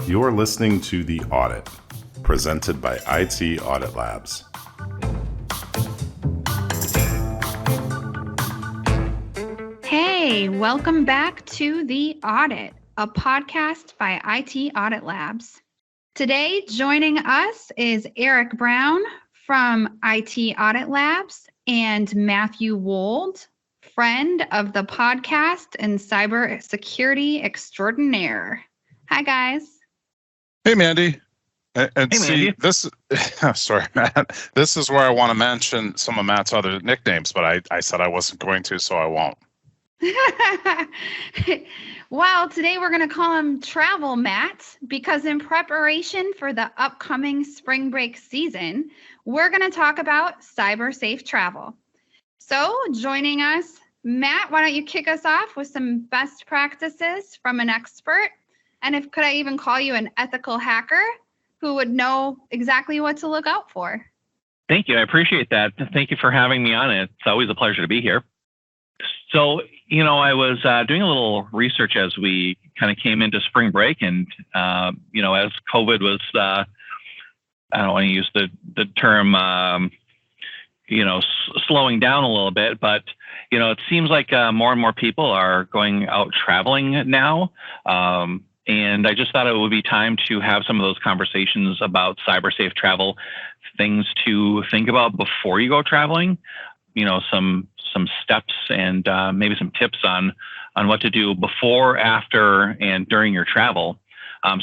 You're listening to The Audit, presented by IT Audit Labs. Hey, welcome back to The Audit, a podcast by IT Audit Labs. Today, joining us is Eric Brown from IT Audit Labs and Matthew Wold, friend of the podcast and cybersecurity extraordinaire. Hi, guys. Hey, Mandy. And Hey, see, Mandy. this, sorry, Matt. This is where I want to mention some of Matt's other nicknames, but I said I wasn't going to, so I won't. Well, today we're going to call him Travel Matt because in preparation for the upcoming spring break season, we're going to talk about cyber safe travel. So joining us, Matt, why don't you kick us off with some best practices from an expert? And could I even call you an ethical hacker who would know exactly what to look out for? Thank you. I appreciate that. Thank you for having me on. It's always a pleasure to be here. So, I was doing a little research as we kind of came into spring break and, as COVID was, I don't want to use the term, slowing down a little bit, but, it seems like more and more people are going out traveling now. And I just thought it would be time to have some of those conversations about cyber safe travel, things to think about before you go traveling, some steps and maybe some tips on what to do before, after, and during your travel.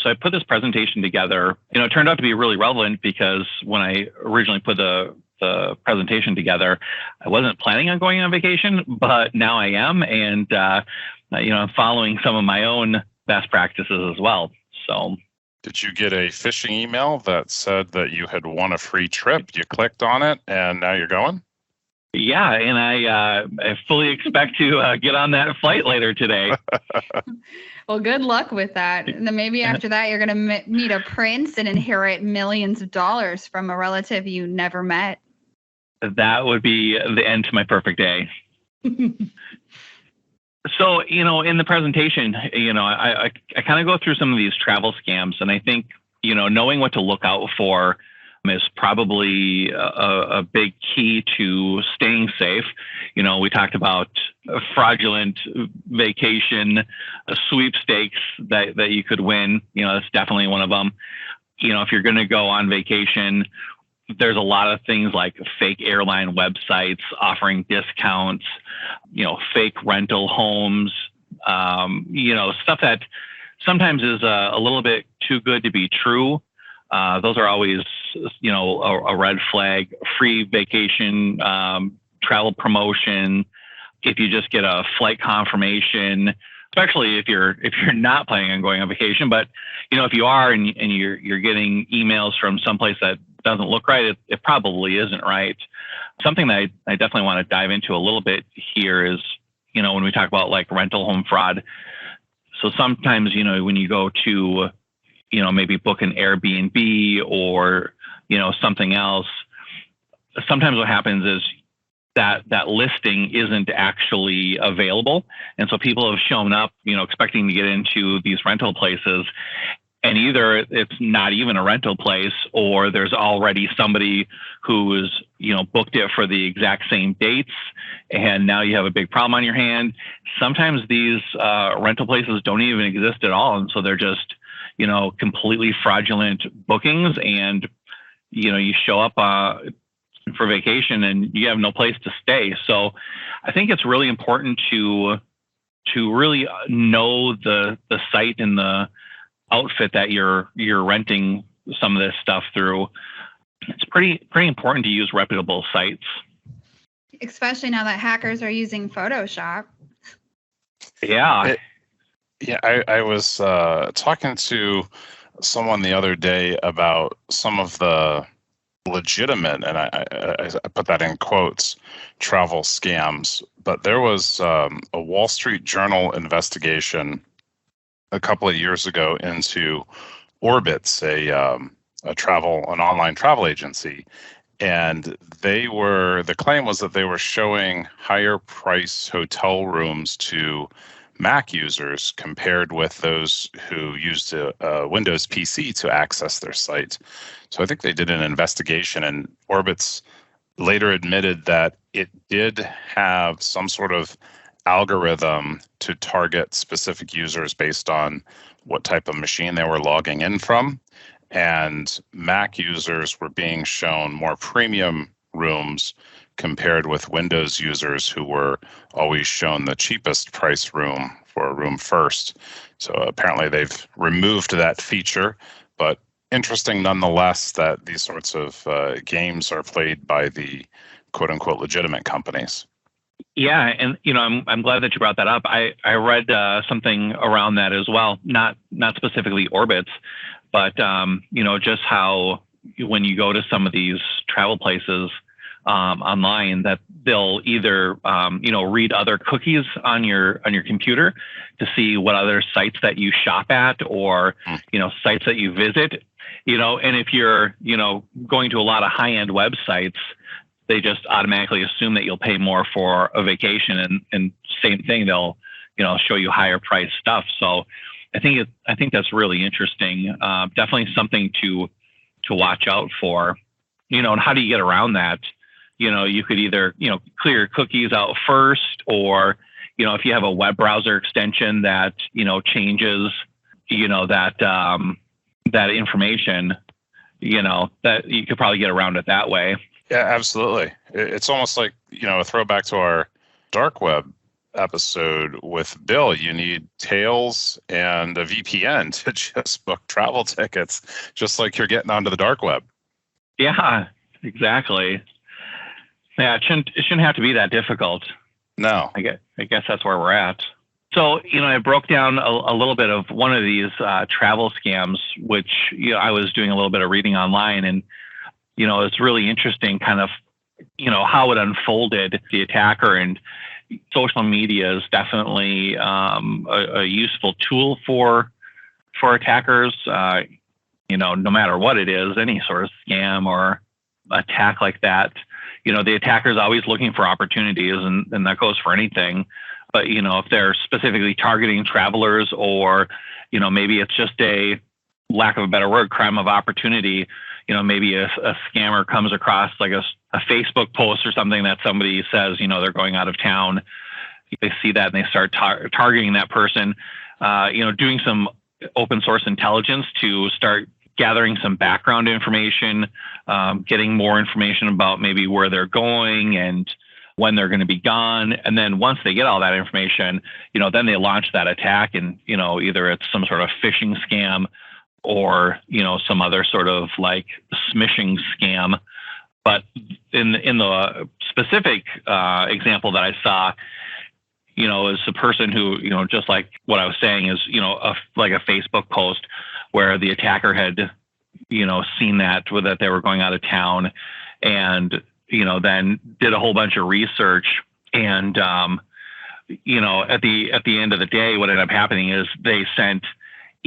So I put this presentation together. It turned out to be really relevant because when I originally put the presentation together, I wasn't planning on going on vacation, but now I am. And, I'm following some of my own best practices as well. So, Did you get a phishing email that said that you had won a free trip? You clicked on it and now you're going? yeah, and I fully expect to get on that flight later today. Well, good luck with that. And then maybe after that, you're going to meet a prince and inherit millions of dollars from a relative you never met. That would be the end to my perfect day. So, in the presentation, I kind of go through some of these travel scams, and I think, knowing what to look out for is probably a big key to staying safe. We talked about a fraudulent vacation sweepstakes that you could win. That's definitely one of them. If you're going to go on vacation, there's a lot of things like fake airline websites offering discounts, fake rental homes, stuff that sometimes is a little bit too good to be true. Those are always, a red flag. Free vacation, travel promotion. If you just get a flight confirmation, especially if you're not planning on going on vacation, but if you are and you're getting emails from someplace that doesn't look right, it probably isn't right. Something that I definitely want to dive into a little bit here is, when we talk about like rental home fraud. So sometimes, when you go to, maybe book an Airbnb or, something else, sometimes what happens is that listing isn't actually available. And so people have shown up, expecting to get into these rental places. And either it's not even a rental place, or there's already somebody who's, booked it for the exact same dates, and now you have a big problem on your hand. Sometimes these rental places don't even exist at all, and so they're just, completely fraudulent bookings. And you show up for vacation and you have no place to stay. So I think it's really important to really know the site and the outfit that you're renting some of this stuff through. It's pretty important to use reputable sites, Especially now that hackers are using Photoshop. Yeah. I was talking to someone the other day about some of the legitimate, and I put that in quotes, travel scams. But there was a Wall Street Journal investigation a couple of years ago into Orbitz, an online travel agency, and the claim was that they were showing higher price hotel rooms to Mac users compared with those who used a Windows PC to access their site. So I think they did an investigation, and Orbitz later admitted that it did have some sort of algorithm to target specific users based on what type of machine they were logging in from. And Mac users were being shown more premium rooms compared with Windows users who were always shown the cheapest price room for a room first. So apparently they've removed that feature, but interesting nonetheless that these sorts of games are played by the quote unquote legitimate companies. Yeah, and I'm glad that you brought that up. I read something around that as well, not specifically Orbitz, but just how when you go to some of these travel places online, that they'll either read other cookies on your computer to see what other sites that you shop at, or sites that you visit, and if you're going to a lot of high-end websites, they just automatically assume that you'll pay more for a vacation, and same thing, they'll show you higher priced stuff. So I think that's really interesting. Definitely something to watch out for. And how do you get around that? You could either clear cookies out first, or if you have a web browser extension that changes that information, that you could probably get around it that way. Yeah, absolutely. It's almost like, a throwback to our dark web episode with Bill. You need Tails and a VPN to just book travel tickets, just like you're getting onto the dark web. Yeah, exactly. Yeah, it shouldn't have to be that difficult. No. I guess that's where we're at. So, I broke down a little bit of one of these travel scams, which I was doing a little bit of reading online, and it's really interesting kind of, how it unfolded, the attacker. And social media is definitely a useful tool for attackers, no matter what it is, any sort of scam or attack like that. The attacker is always looking for opportunities, and that goes for anything. But, if they're specifically targeting travelers, or, maybe it's just a, lack of a better word, crime of opportunity. Maybe a scammer comes across like a Facebook post or something that somebody says, they're going out of town. They see that and they start targeting that person, doing some open source intelligence to start gathering some background information, getting more information about maybe where they're going and when they're going to be gone. And then once they get all that information, then they launch that attack, and, either it's some sort of phishing scam or, some other sort of like smishing scam. But in the specific example that I saw, is a person who, just like what I was saying is, like a Facebook post where the attacker had, seen that they were going out of town, and, then did a whole bunch of research. And, at the end of the day, what ended up happening is they sent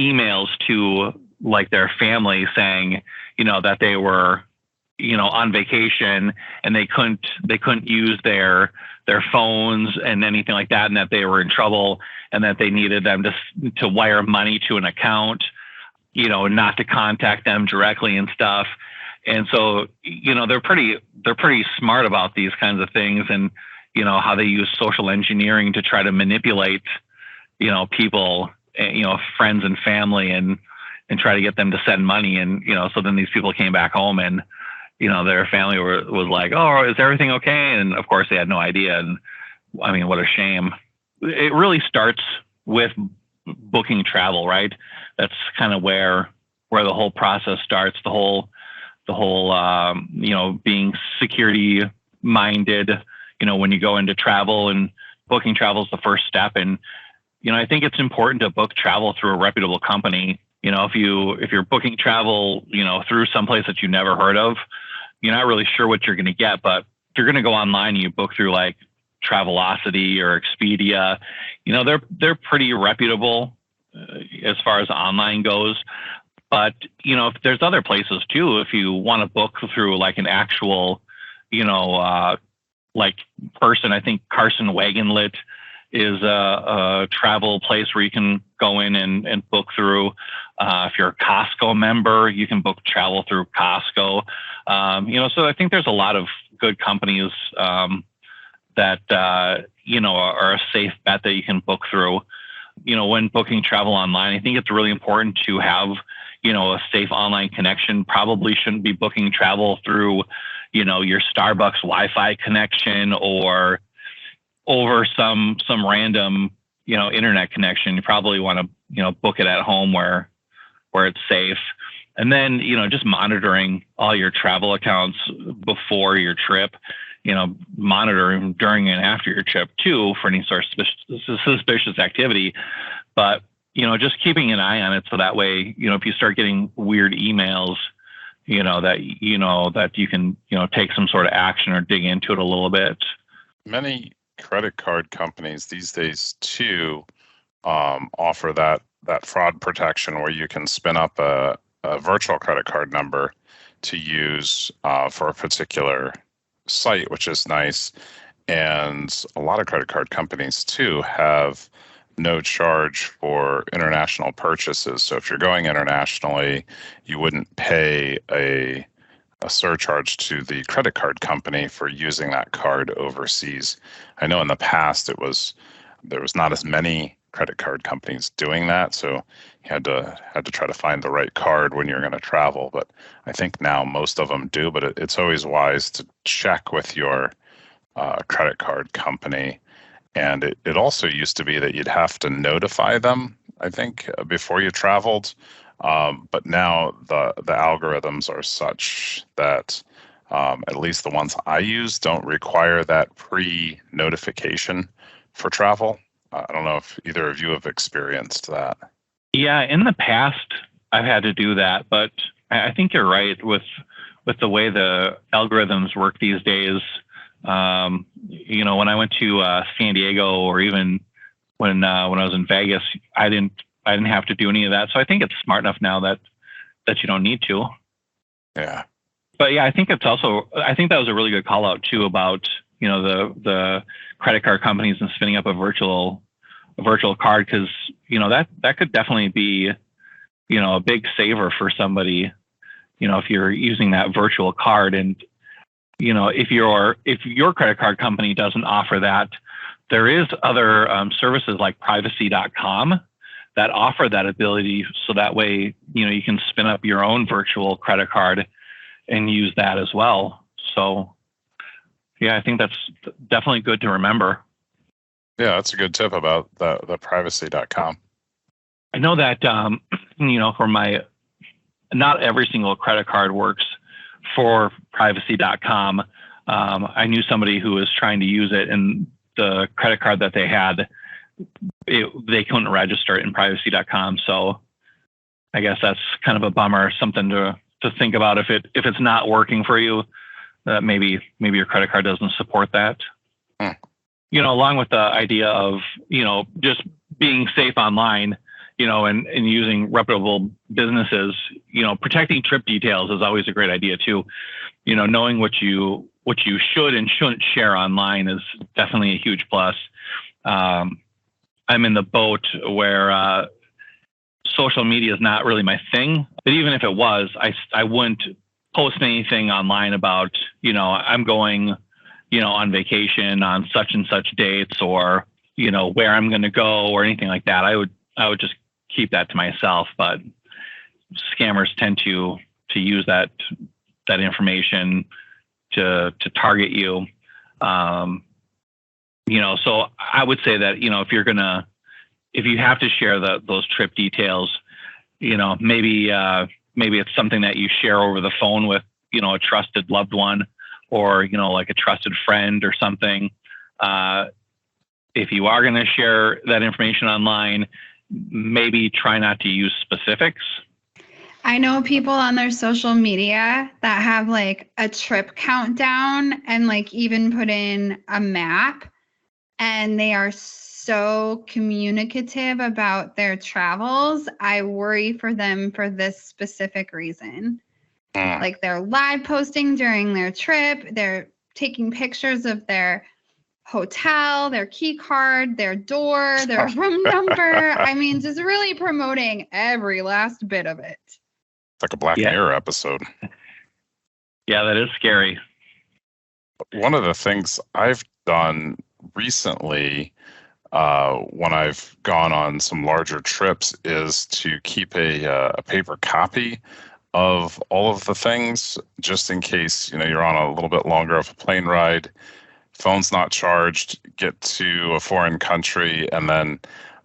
emails to like their family saying, that they were, on vacation, and they couldn't use their phones and anything like that, and that they were in trouble, and that they needed them to wire money to an account, not to contact them directly and stuff. And so, they're pretty smart about these kinds of things, and, how they use social engineering to try to manipulate, people, friends and family, and try to get them to send money. And, so then these people came back home, and, their family was like, "Oh, is everything okay?" And of course they had no idea. And I mean, what a shame. It really starts with booking travel, right? That's kind of where the whole process starts. The whole, being security minded, when you go into travel, and booking travel is the first step. And, I think it's important to book travel through a reputable company. If you're booking travel, through someplace that you never heard of, you're not really sure what you're going to get. But if you're going to go online and you book through like Travelocity or Expedia, they're pretty reputable as far as online goes. But, if there's other places too, if you want to book through like an actual, like person, I think Carson Wagonlit is a travel place where you can go in and book through. If you're a Costco member, you can book travel through Costco. So I think there's a lot of good companies that are a safe bet that you can book through. When booking travel online, I think it's really important to have a safe online connection. Probably shouldn't be booking travel through your Starbucks Wi-Fi connection or over some random internet connection. You probably want to book it at home where it's safe. And then just monitoring all your travel accounts before your trip, monitoring during and after your trip too for any sort of suspicious activity. But just keeping an eye on it so that way if you start getting weird emails, that you can take some sort of action or dig into it a little bit. Many credit card companies these days too offer that fraud protection where you can spin up a virtual credit card number to use for a particular site, which is nice. And a lot of credit card companies too have no charge for international purchases. So if you're going internationally, you wouldn't pay a surcharge to the credit card company for using that card overseas. I know in the past there was not as many credit card companies doing that, so you had to try to find the right card when you're going to travel. But I think now most of them do. But it's always wise to check with your credit card company. And it also used to be that you'd have to notify them, I think, before you traveled. But now the algorithms are such that at least the ones I use don't require that pre-notification for travel. I don't know if either of you have experienced that. Yeah, in the past, I've had to do that, but I think you're right with the way the algorithms work these days. When I went to San Diego, or even when I was in Vegas, I didn't have to do any of that. So I think it's smart enough now that you don't need to. Yeah. But yeah, I think that was a really good call out too about the credit card companies and spinning up a virtual card, because that could definitely be a big saver for somebody if you're using that virtual card. And if your credit card company doesn't offer that, there is other services like privacy.com that offer that ability, so that way you can spin up your own virtual credit card and use that as well. So yeah, I think that's definitely good to remember. Yeah, that's a good tip about the privacy.com. I know that for not every single credit card works for privacy.com. I knew somebody who was trying to use it, and the credit card that they had, they couldn't register it in privacy.com. So I guess that's kind of a bummer, something to think about if it's not working for you, that maybe your credit card doesn't support that. Along with the idea of, just being safe online, and using reputable businesses, protecting trip details is always a great idea too. Knowing what you should and shouldn't share online is definitely a huge plus. I'm in the boat where social media is not really my thing, but even if it was, I wouldn't post anything online about, I'm going, on vacation on such and such dates, or, where I'm going to go or anything like that. I would just keep that to myself. But scammers tend to use that information to target you. So I would say that, if you have to share those trip details, maybe it's something that you share over the phone with, a trusted loved one, or, like a trusted friend or something. If you are going to share that information online, maybe try not to use specifics. I know people on their social media that have like a trip countdown and like even put in a map, and they are so communicative about their travels. I worry for them for this specific reason. Like they're live posting during their trip. They're taking pictures of their hotel, their key card, their door, their room number. I mean, just really promoting every last bit of it. It's like a Black Mirror episode. Yeah, that is scary. One of the things I've done recently when I've gone on some larger trips is to keep a paper copy of all of the things, just in case, you're on a little bit longer of a plane ride, phone's not charged, get to a foreign country, and then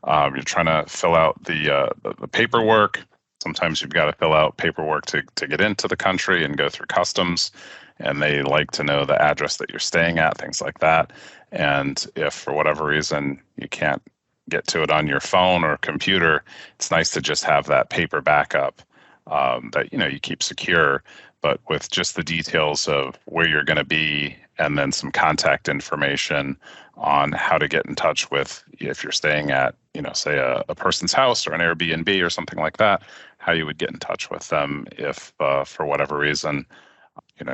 you're trying to fill out the paperwork. Sometimes you've got to fill out paperwork to get into the country and go through customs, and they like to know the address that you're staying at, things like that. And if for whatever reason you can't get to it on your phone or computer, it's nice to just have that paper backup that you keep secure, but with just the details of where you're going to be, and then some contact information on how to get in touch with, if you're staying at, say a person's house or an Airbnb or something like that, how you would get in touch with them if for whatever reason,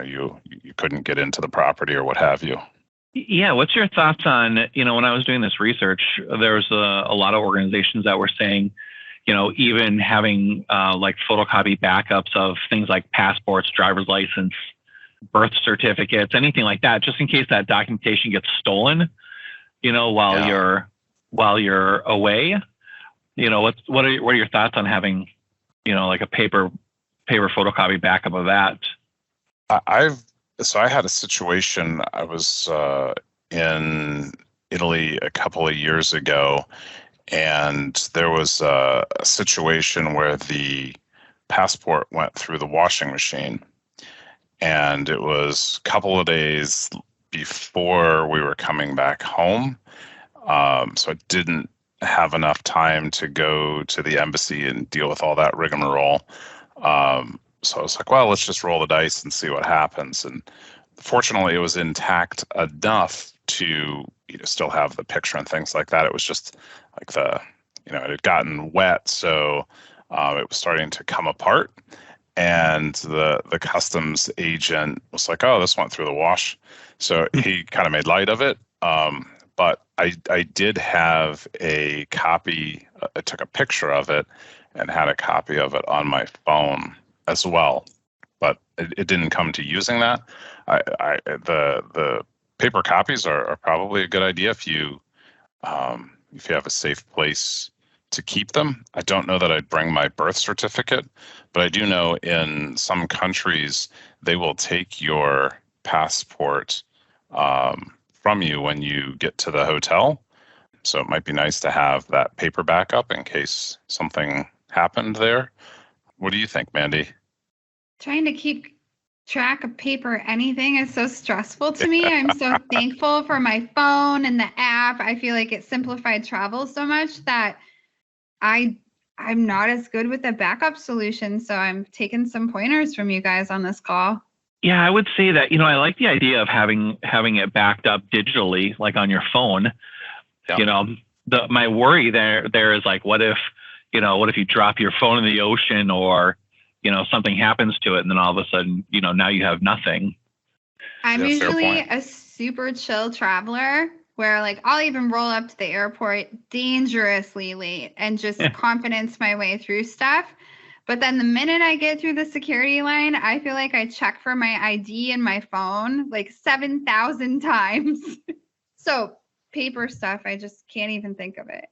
you couldn't get into the property or what have you. Yeah, what's your thoughts on, when I was doing this research, there was a lot of organizations that were saying, even having like photocopy backups of things like passports, driver's license, birth certificates, anything like that, just in case that documentation gets stolen, while you're away. What are your thoughts on having, like a paper photocopy backup of that? So I had a situation. I was in Italy a couple of years ago, and there was a situation where the passport went through the washing machine, and it was a couple of days before we were coming back home. So I didn't have enough time to go to the embassy and deal with all that rigmarole. So I was like, well, let's just roll the dice and see what happens. And fortunately, it was intact enough to still have the picture and things like that. It was just like it had gotten wet, so it was starting to come apart. And the customs agent was like, oh, this went through the wash. So he kind of made light of it. But I did have a copy. I took a picture of it and had a copy of it on my phone as well, but it didn't come to using that. The paper copies are probably a good idea if you have a safe place to keep them. I don't know that I'd bring my birth certificate, but I do know in some countries they will take your passport from you when you get to the hotel. So it might be nice to have that paper backup in case something happened there. What do you think, Mandy? Trying to keep track of paper anything is so stressful to me. I'm so thankful for my phone and the app. I feel like it simplified travel so much that I'm not as good with the backup solution. So I'm taking some pointers from you guys on this call. Yeah, I would say that, I like the idea of having it backed up digitally, like on your phone. Yep. My worry there is like, what if you drop your phone in the ocean, or something happens to it, and then all of a sudden, now you have nothing. I'm usually a super chill traveler where like I'll even roll up to the airport dangerously late and just confidence my way through stuff. But then the minute I get through the security line, I feel like I check for my ID and my phone like 7,000 times. So paper stuff, I just can't even think of it.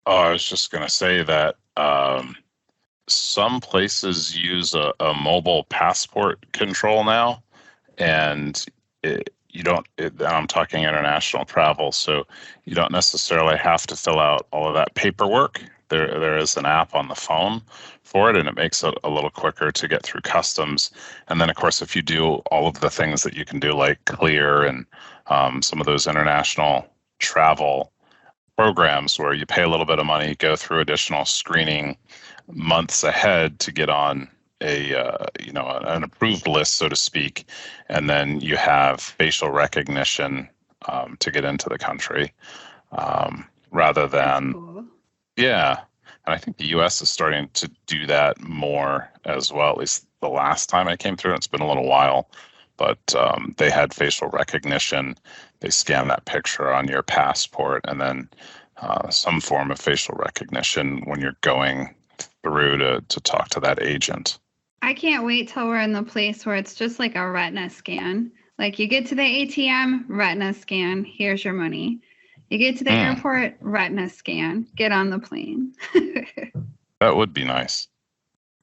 I was just going to say that some places use a mobile passport control now, and I'm talking international travel, so you don't necessarily have to fill out all of that paperwork. There is an app on the phone for it, and it makes it a little quicker to get through customs. And then, of course, if you do all of the things that you can do, like Clear and some of those international travel programs where you pay a little bit of money, go through additional screening months ahead to get on an approved list, so to speak, and then you have facial recognition to get into the country, rather than Cool. Yeah. And I think the US is starting to do that more as well, at least the last time I came through. It's been a little while, but they had facial recognition. They scan that picture on your passport, and then some form of facial recognition when you're going through to talk to that agent. I can't wait till we're in the place where it's just like a retina scan. Like you get to the ATM, retina scan, here's your money. You get to the airport, retina scan, get on the plane. That would be nice.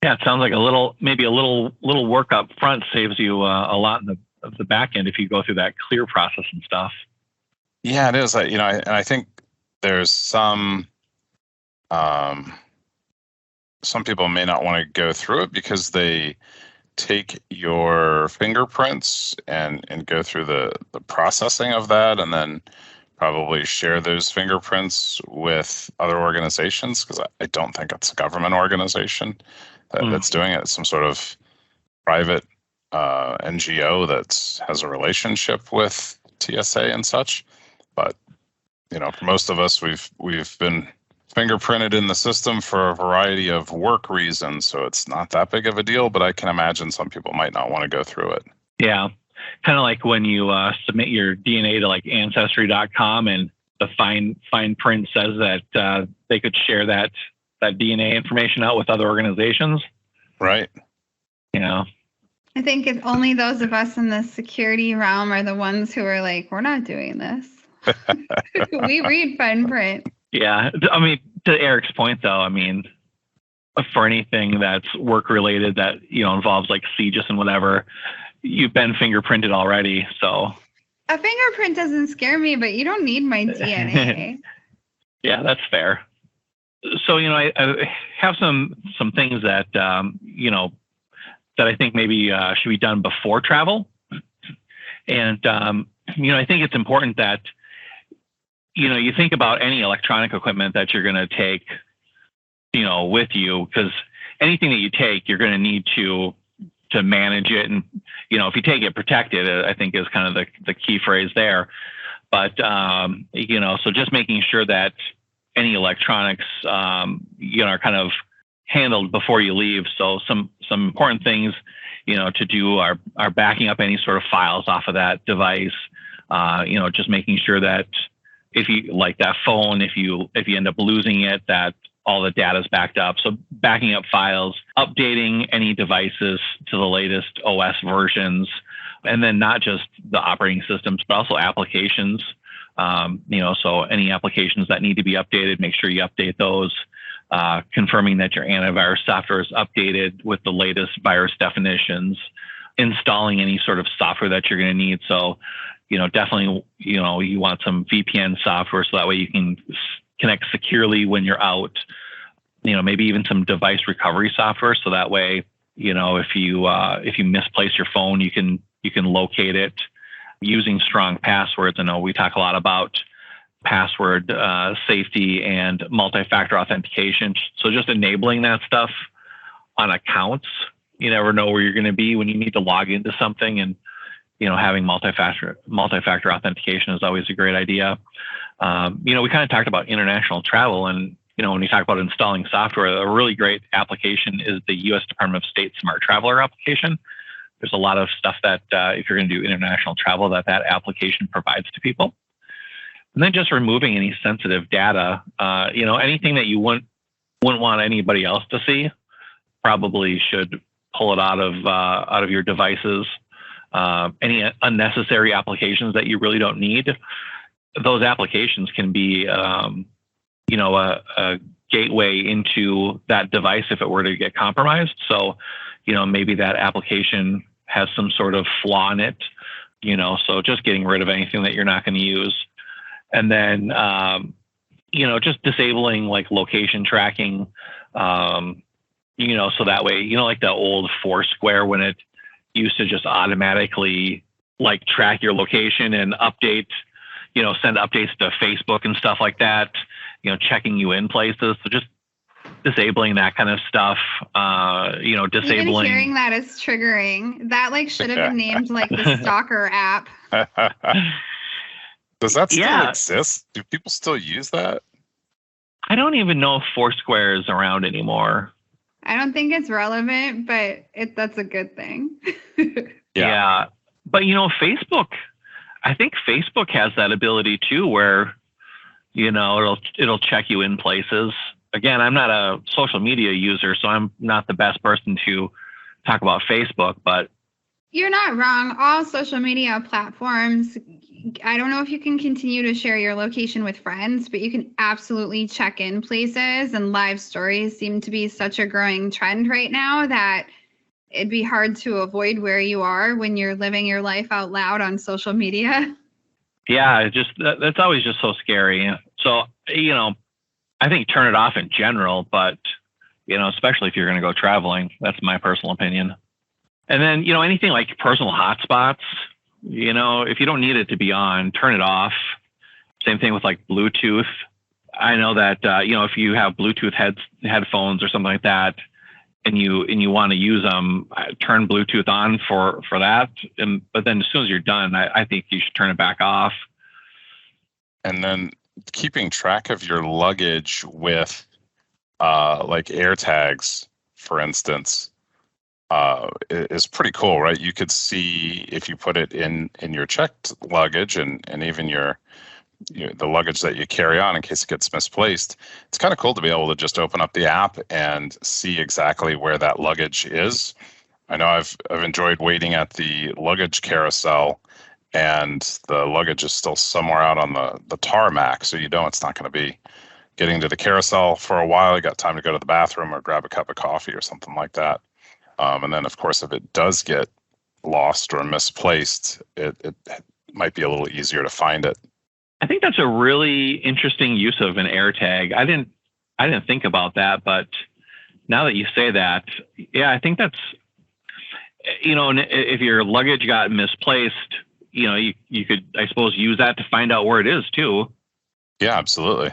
Yeah, it sounds like maybe a little work up front saves you a lot of the back end if you go through that clear process and stuff. Yeah, it is. And I think there's some people may not want to go through it because they take your fingerprints and go through the processing of that, and then probably share those fingerprints with other organizations, because I don't think it's a government organization that's doing it. It's some sort of private NGO that has a relationship with TSA and such. But for most of us, we've been fingerprinted in the system for a variety of work reasons, so it's not that big of a deal, but I can imagine some people might not want to go through it. Yeah, kind of like when you submit your DNA to like Ancestry.com and the fine print says that they could share that DNA information out with other organizations. Right. I think it's only those of us in the security realm are the ones who are like, we're not doing this. We read fine print. Yeah, I mean, to Eric's point, though, I mean, for anything that's work related that involves like CGIS and whatever, you've been fingerprinted already. So a fingerprint doesn't scare me, but you don't need my DNA. Yeah, that's fair. So I have some things that that I think maybe should be done before travel, and I think it's important that you think about any electronic equipment that you're going to take, with you, because anything that you take, you're going to need to manage it. And, if you take it, protect it, I think is kind of the key phrase there. But, so just making sure that any electronics, are kind of handled before you leave. So some important things, to do are backing up any sort of files off of that device, just making sure that if you like that phone, if you end up losing it, that all the data is backed up. So backing up files, updating any devices to the latest OS versions, and then not just the operating systems, but also applications. So any applications that need to be updated, make sure you update those, confirming that your antivirus software is updated with the latest virus definitions, installing any sort of software that you're going to need. So definitely, you want some VPN software so that way you can connect securely when you're out. Maybe even some device recovery software so that way, if you misplace your phone, you can locate it using strong passwords. I know we talk a lot about password safety and multi-factor authentication. So just enabling that stuff on accounts. You never know where you're going to be when you need to log into something, and having multi-factor authentication is always a great idea. We kind of talked about international travel, and when you talk about installing software, a really great application is the U.S. Department of State Smart Traveler application. There's a lot of stuff that if you're going to do international travel, that application provides to people. And then just removing any sensitive data, anything that you wouldn't want anybody else to see, probably should pull it out of your devices. Any unnecessary applications that you really don't need, those applications can be, a gateway into that device if it were to get compromised. So, maybe that application has some sort of flaw in it, so just getting rid of anything that you're not going to use. And then, just disabling like location tracking, so that way, like the old Foursquare when it used to just automatically like track your location and update, send updates to Facebook and stuff like that, checking you in places. So just disabling that kind of stuff, disabling. Even hearing that is triggering. That like should have been named like the stalker app. Does that still exist? Do people still use that? I don't even know if Foursquare is around anymore. I don't think it's relevant, but that's a good thing. Yeah. But Facebook, I think Facebook has that ability too, where it'll check you in places. Again, I'm not a social media user, so I'm not the best person to talk about Facebook, but you're not wrong. All social media platforms, I don't know if you can continue to share your location with friends, but you can absolutely check in places, and live stories seem to be such a growing trend right now that it'd be hard to avoid where you are when you're living your life out loud on social media. Yeah, that's always just so scary. So, I think turn it off in general, but, especially if you're going to go traveling, that's my personal opinion. And then, anything like personal hotspots, if you don't need it to be on, turn it off. Same thing with like Bluetooth. I know that, if you have Bluetooth headphones or something like that, and you want to use them, turn Bluetooth on for that. But then as soon as you're done, I think you should turn it back off. And then keeping track of your luggage with like AirTags, for instance, is pretty cool, right? You could see if you put it in your checked luggage and even the luggage that you carry on in case it gets misplaced. It's kind of cool to be able to just open up the app and see exactly where that luggage is. I know I've enjoyed waiting at the luggage carousel, and the luggage is still somewhere out on the tarmac, so it's not going to be getting to the carousel for a while. You got time to go to the bathroom or grab a cup of coffee or something like that. And then, of course, if it does get lost or misplaced, it might be a little easier to find it. I think that's a really interesting use of an AirTag. I didn't think about that, but now that you say that, yeah, I think that's, if your luggage got misplaced, you could, I suppose, use that to find out where it is too. Yeah, absolutely.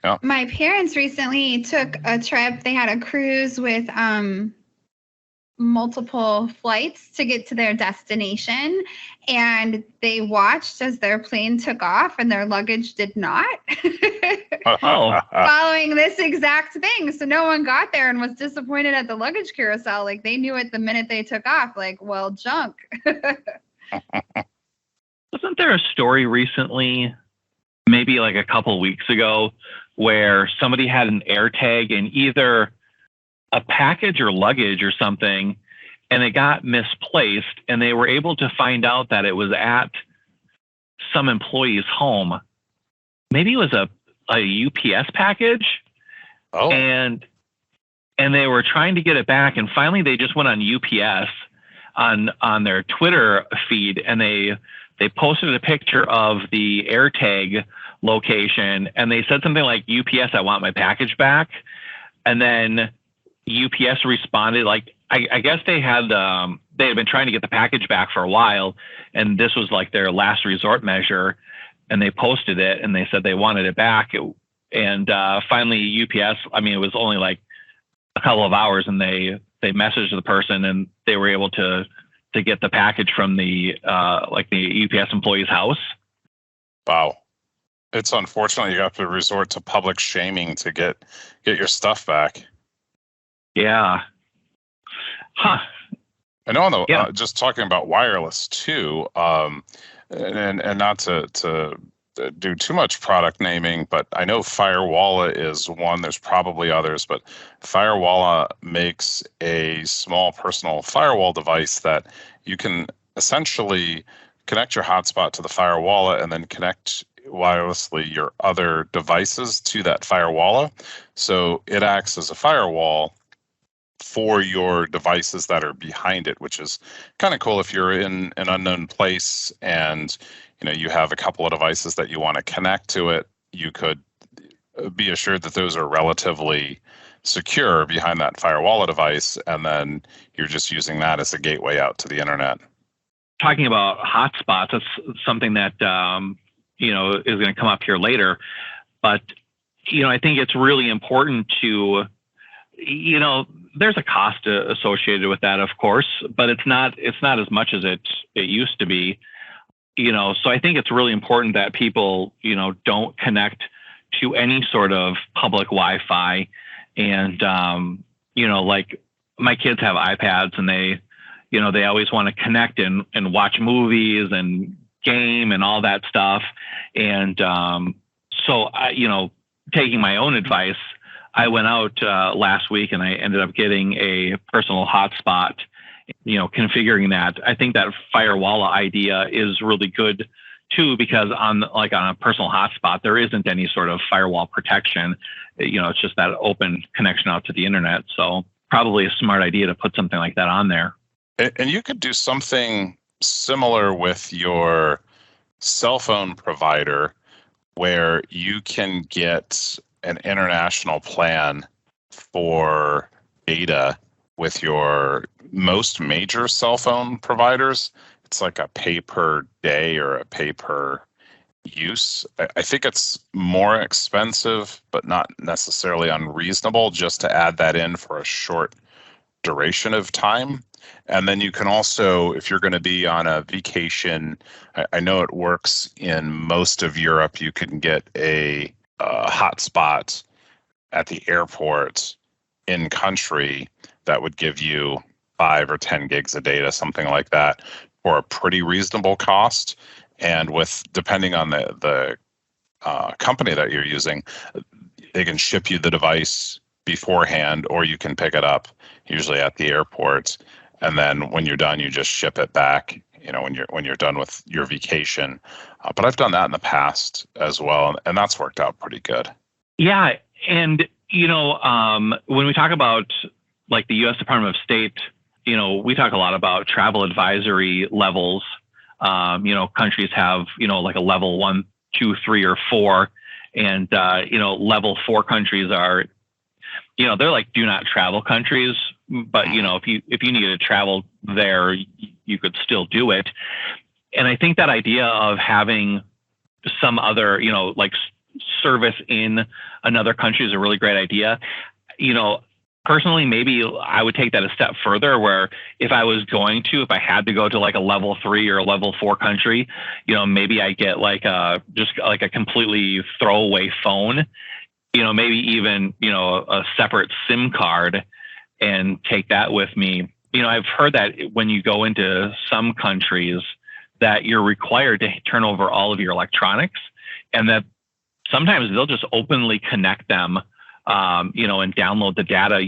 Yeah. My parents recently took a trip. They had a cruise with multiple flights to get to their destination, and they watched as their plane took off and their luggage did not. Following this exact thing. So no one got there and was disappointed at the luggage carousel. Like, they knew it the minute they took off, like, well, junk. Wasn't there a story recently, maybe like a couple weeks ago, where somebody had an AirTag in either a package or luggage or something, and it got misplaced, and they were able to find out that it was at some employee's home. Maybe it was a UPS package. Oh. And they were trying to get it back, and finally they just went on UPS on their Twitter feed, and they posted a picture of the AirTag location, and they said something like, UPS, I want my package back. And then UPS responded, like, I guess they had been trying to get the package back for a while, and this was like their last resort measure, and they posted it, and they said they wanted it back. And finally UPS, it was only like a couple of hours, and they messaged the person, and they were able to get the package from the UPS employee's house. Wow. It's unfortunate you have to resort to public shaming to get your stuff back. Yeah. Huh. I know just talking about wireless too, and not to do too much product naming, but I know Firewalla is one. There's probably others, but Firewalla makes a small personal firewall device that you can essentially connect your hotspot to the Firewalla and then connect wirelessly your other devices to that Firewalla. So it acts as a firewall for your devices that are behind it, which is kind of cool if you're in an unknown place and you have a couple of devices that you want to connect to it. You could be assured that those are relatively secure behind that Firewalla device, and then you're just using that as a gateway out to the internet. Talking about hotspots, that's something that is going to come up here later, but I think it's really important to there's a cost associated with that, of course, but it's not as much as it used to be. So I think it's really important that people don't connect to any sort of public Wi-Fi, and like my kids have iPads, and they they always want to connect and watch movies and game and all that stuff. And so I, taking my own advice, I went out last week and I ended up getting a personal hotspot, configuring that. I think that firewall idea is really good too, because on a personal hotspot, there isn't any sort of firewall protection. It's just that open connection out to the internet. So probably a smart idea to put something like that on there. And you could do something similar with your cell phone provider, where you can get an international plan for data with your most major cell phone providers. It's like a pay per day or a pay per use. I think it's more expensive, but not necessarily unreasonable, just to add that in for a short duration of time. And then you can also, if you're going to be on a vacation, I know it works in most of Europe, you can get a hotspot at the airport in country that would give you 5 or 10 gigs of data, something like that, for a pretty reasonable cost. And depending on the company that you're using, they can ship you the device beforehand, or you can pick it up usually at the airport. And then when you're done, you just ship it back, when you're done with your vacation. But I've done that in the past as well, and that's worked out pretty good. Yeah. And, when we talk about like the U.S. Department of State, we talk a lot about travel advisory levels. Countries have, like a level 1, 2, 3, or 4. And, level 4 countries are, they're like do not travel countries. But, if you needed to travel there, you could still do it. And I think that idea of having some other, like service in another country is a really great idea. Personally, maybe I would take that a step further, where if I had to go to like a level 3 or a level 4 country, maybe I get just a completely throwaway phone, maybe even, a separate SIM card, and take that with me. I've heard that when you go into some countries that you're required to turn over all of your electronics, and that sometimes they'll just openly connect them, and download the data.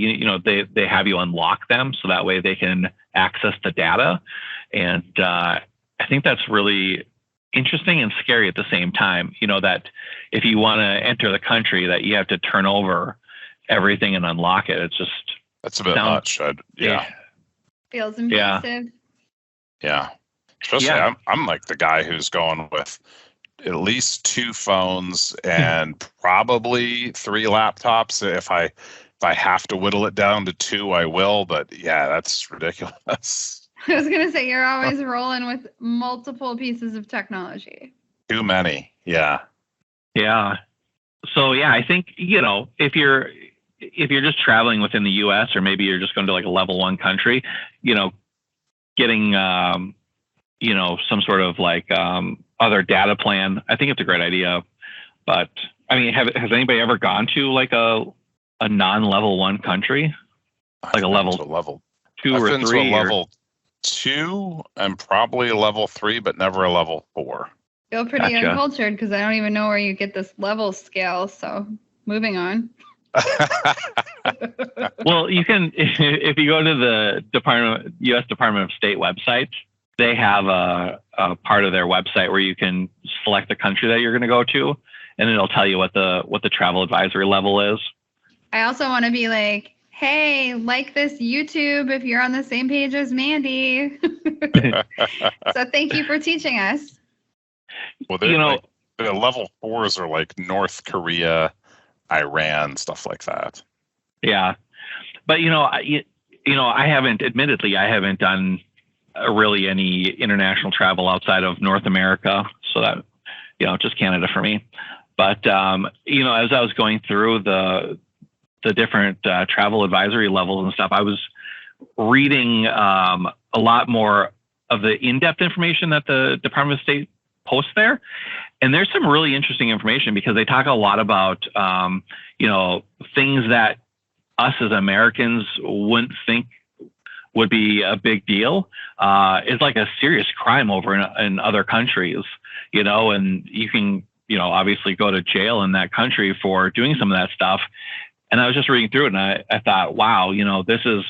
They have you unlock them so that way they can access the data. And I think that's really interesting and scary at the same time, that if you want to enter the country, that you have to turn over everything and unlock it. It's just, that's a bit much. Yeah. Feels invasive. Yeah. Especially, I'm like the guy who's going with at least 2 phones and probably 3 laptops. If I have to whittle it down to 2, I will. But yeah, that's ridiculous. I was going to say, you're always rolling with multiple pieces of technology. Too many. Yeah. Yeah. So yeah, I think, if you're just traveling within the U.S., or maybe you're just going to like a level 1 country, getting, some sort of like other data plan, I think it's a great idea. But I mean, has anybody ever gone to like a non-level 1 country, like a level 2 or 3? I've been to a level 2 and probably a level 3, but never a level 4. Feel pretty uncultured, because I don't even know where you get this level scale. So moving on. Well, you can, if you go to the U.S. Department of State website, they have a part of their website where you can select the country that you're going to go to, and it'll tell you what the travel advisory level is. I also want to be like, hey, like this YouTube if you're on the same page as Mandy. So thank you for teaching us. Well, the level 4s are like North Korea, Iran, stuff like that. Yeah, but I haven't done really any international travel outside of North America, so that just Canada for me. But as I was going through the different travel advisory levels and stuff, I was reading a lot more of the in-depth information that the Department of State posts there. And there's some really interesting information, because they talk a lot about, things that us as Americans wouldn't think would be a big deal is like a serious crime over in other countries, and you can, obviously go to jail in that country for doing some of that stuff. And I was just reading through it, and I thought, wow, this is,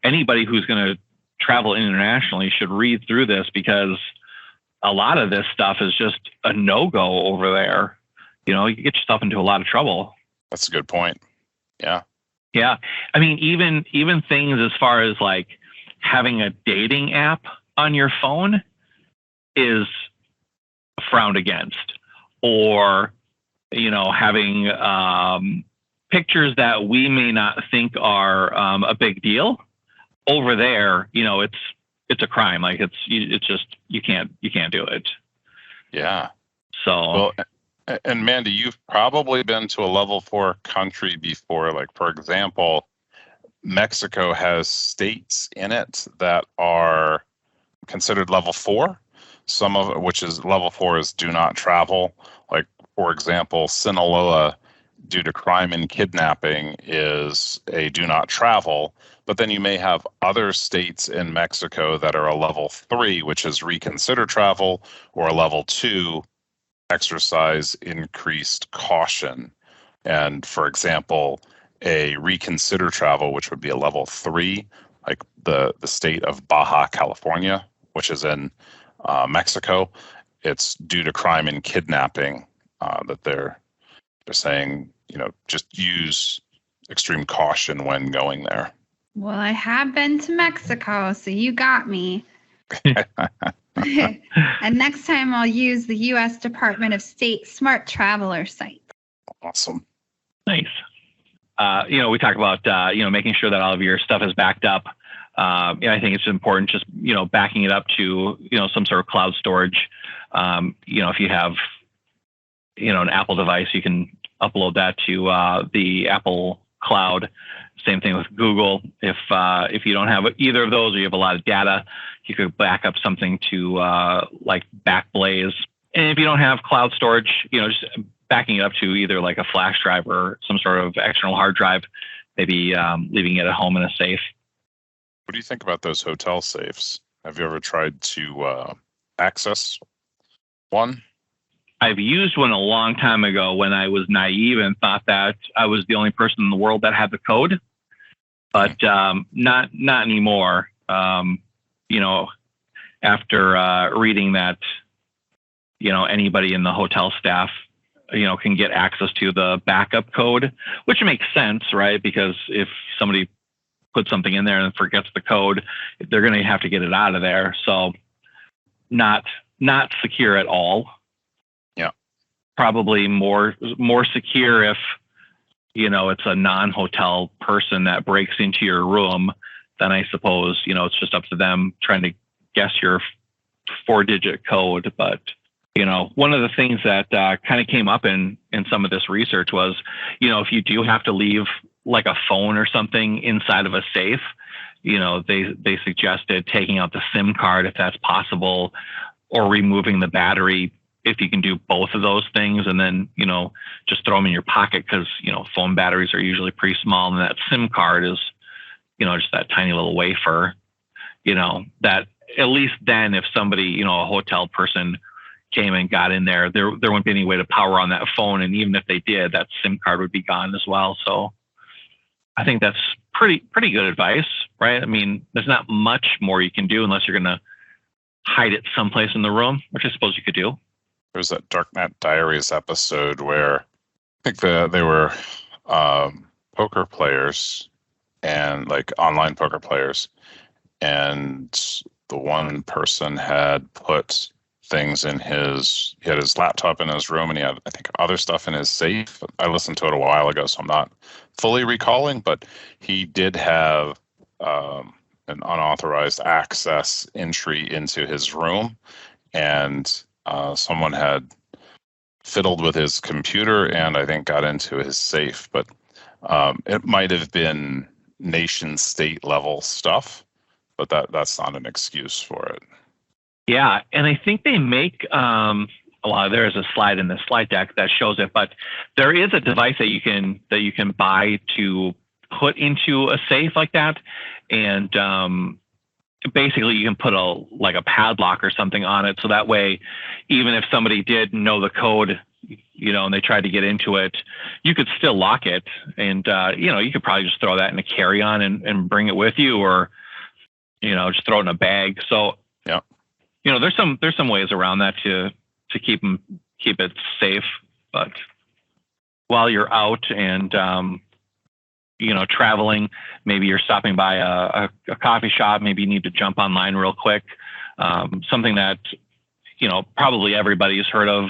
anybody who's going to travel internationally should read through this, because a lot of this stuff is just a no-go over there. You get yourself into a lot of trouble. That's a good point. Yeah. Yeah. I mean, even things as far as like having a dating app on your phone is frowned against, or, having pictures that we may not think are a big deal over there, it's a crime. Like it's just, you can't do it. Yeah. So, well, and Mandy, you've probably been to a level 4 country before. Like, for example, Mexico has states in it that are considered level 4. Some of it, which is level 4, is do not travel. Like, for example, Sinaloa, due to crime and kidnapping, is a do not travel. But then you may have other states in Mexico that are a level 3, which is reconsider travel, or a level 2, exercise increased caution. And for example, a reconsider travel, which would be a level 3, like the state of Baja California, which is in Mexico, it's due to crime and kidnapping that they're saying, just use extreme caution when going there. Well, I have been to Mexico, so you got me. And next time I'll use the U.S. Department of State Smart Traveler site. Awesome. Nice. We talk about, making sure that all of your stuff is backed up. I think it's important just, backing it up to, some sort of cloud storage. If you have, an Apple device, you can upload that to the Apple cloud. Same thing with Google. If you don't have either of those, or you have a lot of data, you could back up something to like Backblaze. And if you don't have cloud storage, just backing it up to either like a flash drive or some sort of external hard drive, maybe leaving it at home in a safe. What do you think about those hotel safes? Have you ever tried to access one? I've used one a long time ago when I was naive and thought that I was the only person in the world that had the code, but not anymore. After reading that, anybody in the hotel staff, can get access to the backup code, which makes sense, right? Because if somebody puts something in there and forgets the code, they're going to have to get it out of there. So not secure at all. Yeah. Probably more secure if, it's a non-hotel person that breaks into your room. Then I suppose, it's just up to them trying to guess your 4-digit code. But, one of the things that kind of came up in some of this research was, if you do have to leave like a phone or something inside of a safe, they suggested taking out the SIM card if that's possible, or removing the battery if you can do both of those things, and then, just throw them in your pocket, because, phone batteries are usually pretty small, and that SIM card is, just that tiny little wafer, that at least then if somebody, a hotel person came and got in there wouldn't be any way to power on that phone. And even if they did, that SIM card would be gone as well. So I think that's pretty good advice, right? I mean, there's not much more you can do unless you're going to hide it someplace in the room, which I suppose you could do. There's that Darknet Diaries episode where I think they were poker players, and like online poker players, and the one person had put things in he had his laptop in his room, and he had, I think, other stuff in his safe. I listened to it a while ago, so I'm not fully recalling, but he did have an unauthorized access entry into his room, and someone had fiddled with his computer and I think got into his safe. But it might have been nation state level stuff, but that's not an excuse for it. Yeah, and I think they make there is a slide in the slide deck that shows it, but there is a device that you can buy to put into a safe like that, and basically you can put a padlock or something on it. So that way, even if somebody did know the code, and they tried to get into it, you could still lock it. And, you could probably just throw that in a carry-on and bring it with you, or, just throw it in a bag. So, yeah, there's some ways around that to keep it safe. But while you're out and, traveling, maybe you're stopping by a coffee shop, maybe you need to jump online real quick. Something that, probably everybody's heard of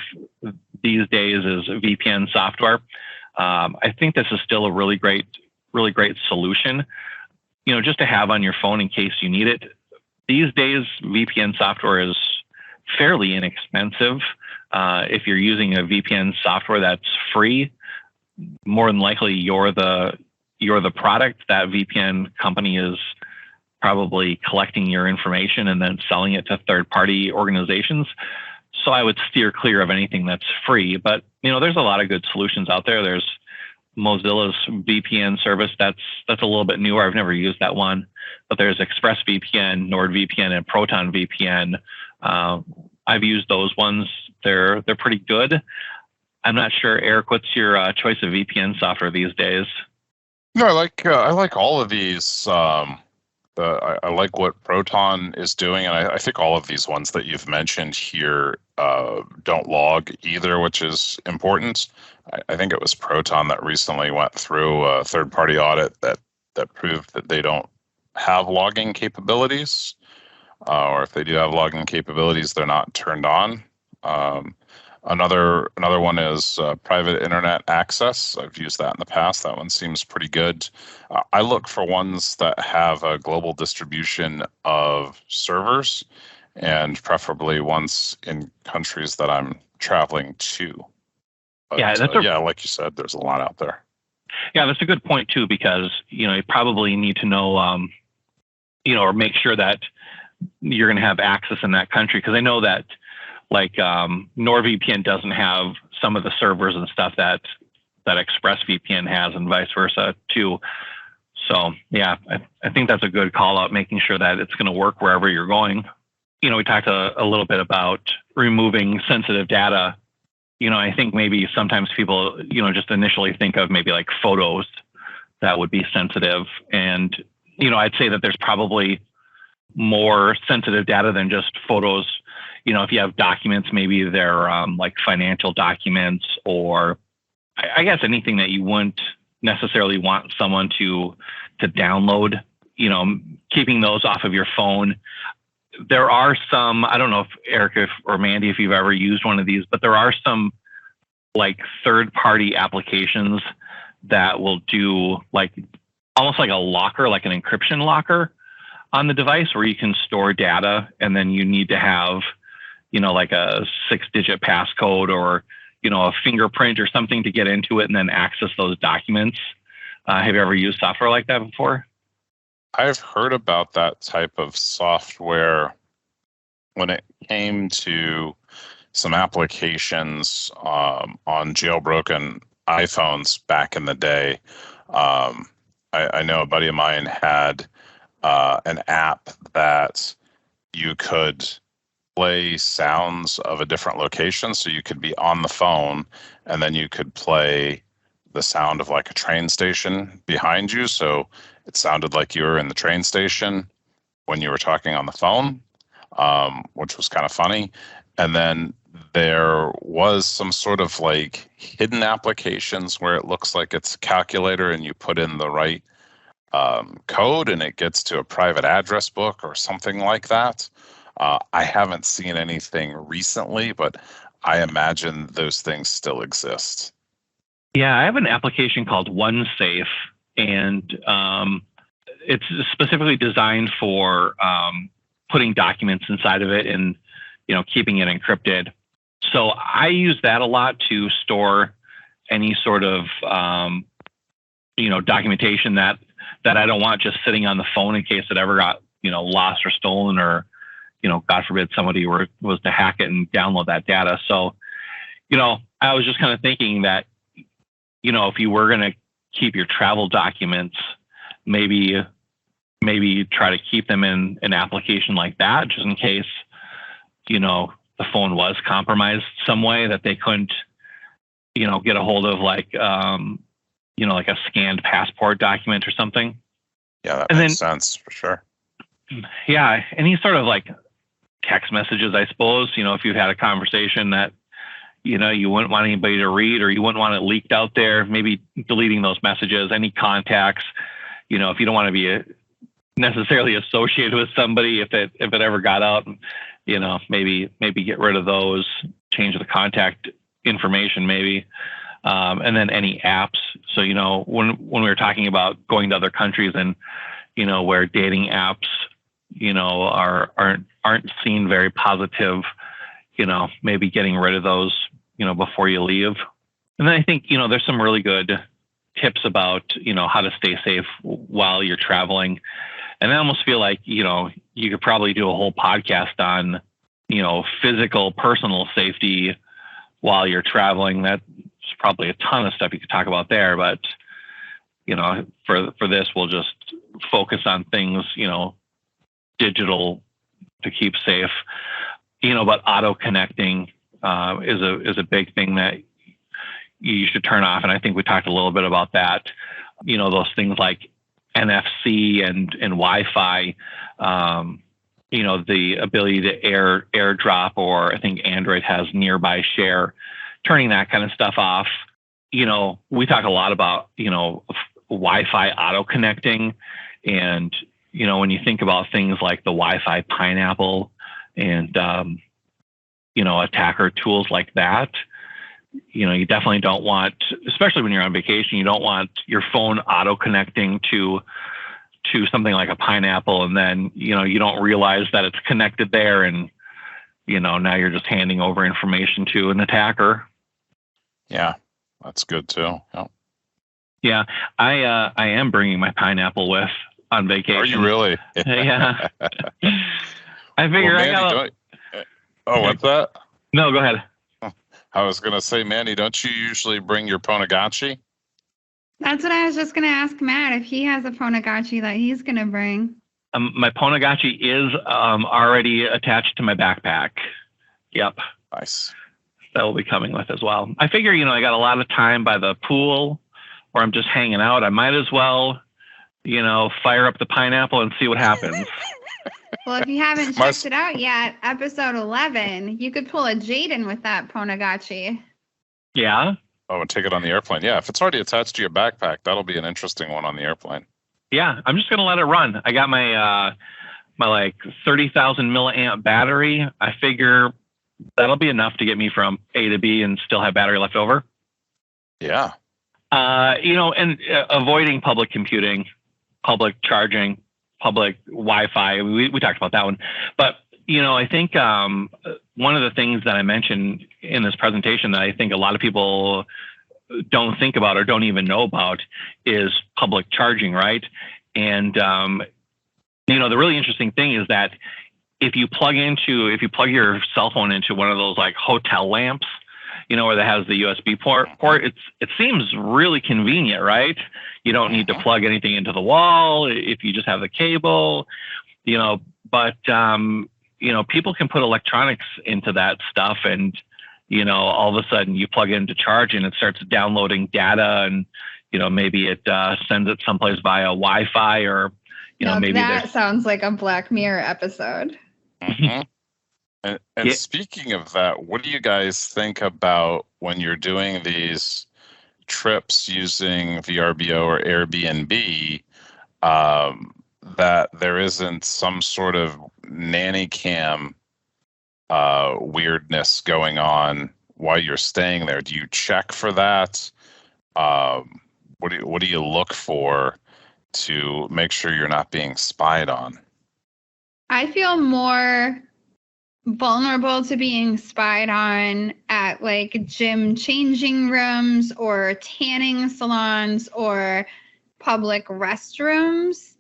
these days is VPN software. I think this is still a really great solution, just to have on your phone in case you need it. These days, VPN software is fairly inexpensive. If you're using a VPN software that's free, more than likely you're the product. That VPN company is probably collecting your information and then selling it to third-party organizations. So I would steer clear of anything that's free. But there's a lot of good solutions out there. There's Mozilla's VPN service that's a little bit newer. I've never used that one, but there's ExpressVPN, NordVPN, and Proton VPN. I've used those ones. They're pretty good. I'm not sure, Eric, what's your choice of VPN software these days? No, I like all of these. I like what Proton is doing, and I think all of these ones that you've mentioned here don't log either, which is important. I think it was Proton that recently went through a third-party audit that proved that they don't have logging capabilities, or if they do have logging capabilities, they're not turned on. Another one is private internet access. I've used that in the past. That one seems pretty good. I look for ones that have a global distribution of servers, and preferably ones in countries that I'm traveling to. But, yeah, like you said, there's a lot out there. Yeah, that's a good point too, because you probably need to know, or make sure that you're going to have access in that country, because I know that, like, NordVPN doesn't have some of the servers and stuff that ExpressVPN has, and vice versa too. So yeah, I think that's a good call out, making sure that it's going to work wherever you're going. We talked a little bit about removing sensitive data. I think maybe sometimes people, just initially think of maybe like photos that would be sensitive. And, I'd say that there's probably more sensitive data than just photos. If you have documents, maybe they're like financial documents, or I guess anything that you wouldn't necessarily want someone to download, keeping those off of your phone. There are some, I don't know if Eric or Mandy, if you've ever used one of these, but there are some like third-party applications that will do like almost like a locker, like an encryption locker on the device, where you can store data, and then you need to have, like a 6-digit passcode, or, a fingerprint or something to get into it and then access those documents. Have you ever used software like that before? I've heard about that type of software when it came to some applications on jailbroken iPhones back in the day. I know a buddy of mine had an app that you could play sounds of a different location. So you could be on the phone, and then you could play the sound of like a train station behind you. So it sounded like you were in the train station when you were talking on the phone, which was kind of funny. And then there was some sort of like hidden applications where it looks like it's a calculator, and you put in the right code and it gets to a private address book or something like that. I haven't seen anything recently, but I imagine those things still exist. Yeah, I have an application called OneSafe, and it's specifically designed for putting documents inside of it and keeping it encrypted. So I use that a lot to store any sort of documentation that I don't want just sitting on the phone in case it ever got lost or stolen, or God forbid somebody was to hack it and download that data. So I was just kind of thinking that if you were going to keep your travel documents, maybe maybe try to keep them in an application like that, just in case, the phone was compromised some way that they couldn't, get a hold of like a scanned passport document or something. Yeah, that And makes sense for sure. Yeah. Any sort of like text messages, I suppose, if you had a conversation that, you wouldn't want anybody to read, or you wouldn't want it leaked out there, maybe deleting those messages, any contacts, if you don't want to be necessarily associated with somebody, if it ever got out, maybe get rid of those, change the contact information maybe. And then any apps. So, when we were talking about going to other countries and, where dating apps, aren't seen very positive, maybe getting rid of those, before you leave. And then I think, there's some really good tips about, how to stay safe while you're traveling. And I almost feel like, you could probably do a whole podcast on, physical, personal safety while you're traveling. That's probably a ton of stuff you could talk about there. But, for this, we'll just focus on things, digital to keep safe, but auto connecting is a big thing that you should turn off. And I think we talked a little bit about that, those things like NFC and Wi-Fi, the ability to AirDrop, or I think Android has Nearby Share, turning that kind of stuff off. We talk a lot about, Wi-Fi auto connecting. And, when you think about things like the Wi-Fi pineapple and, attacker tools like that, you definitely don't want, especially when you're on vacation, you don't want your phone auto connecting to something like a pineapple. And then, you don't realize that it's connected there. And, now you're just handing over information to an attacker. Yeah, that's good too. Yep. Yeah, I am bringing my pineapple with on vacation. Are you really? Yeah. I figure Mandy, what's that? No, go ahead. I was going to say, Mandy, don't you usually bring your Ponagachi? That's what I was just going to ask Matt, if he has a Ponagachi that he's going to bring. My Ponagachi is already attached to my backpack. Yep. Nice. That will be coming with as well. I figure, I got a lot of time by the pool, or I'm just hanging out. I might as well, fire up the pineapple and see what happens. Well, if you haven't checked it out yet, episode 11, you could pull a Jaden with that Ponagachi. Yeah. Oh, and take it on the airplane. Yeah, if it's already attached to your backpack, that'll be an interesting one on the airplane. Yeah, I'm just gonna let it run. I got my my like 30,000 milliamp battery. I figure that'll be enough to get me from A to B and still have battery left over. Yeah. And avoiding public computing, public charging, public Wi-Fi. We talked about that one. But, I think one of the things that I mentioned in this presentation that I think a lot of people don't think about or don't even know about is public charging, right? And, the really interesting thing is that if you plug your cell phone into one of those like hotel lamps, where that has the USB port, it seems really convenient, right? You don't need to plug anything into the wall if you just have the cable, but, people can put electronics into that stuff, and, all of a sudden you plug it into charge and it starts downloading data, and, maybe it sends it someplace via Wi-Fi, or, maybe that sounds like a Black Mirror episode. Mm-hmm. And speaking of that, what do you guys think about when you're doing these trips using VRBO or Airbnb, that there isn't some sort of nanny cam weirdness going on while you're staying there? Do you check for that? What do you look for to make sure you're not being spied on? I feel more vulnerable to being spied on at like gym changing rooms or tanning salons or public restrooms.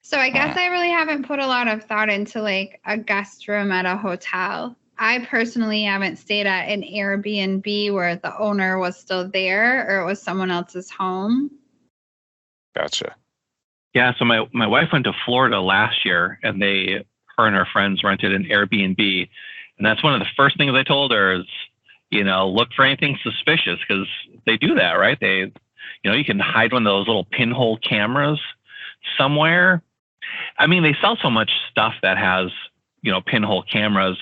So I guess I really haven't put a lot of thought into like a guest room at a hotel. I personally haven't stayed at an Airbnb where the owner was still there or it was someone else's home. Gotcha. Yeah, so my wife went to Florida last year, and her and her friends rented an Airbnb, and that's one of the first things I told her is, look for anything suspicious, because they do that, right? You can hide one of those little pinhole cameras somewhere. I mean, they sell so much stuff that has, pinhole cameras.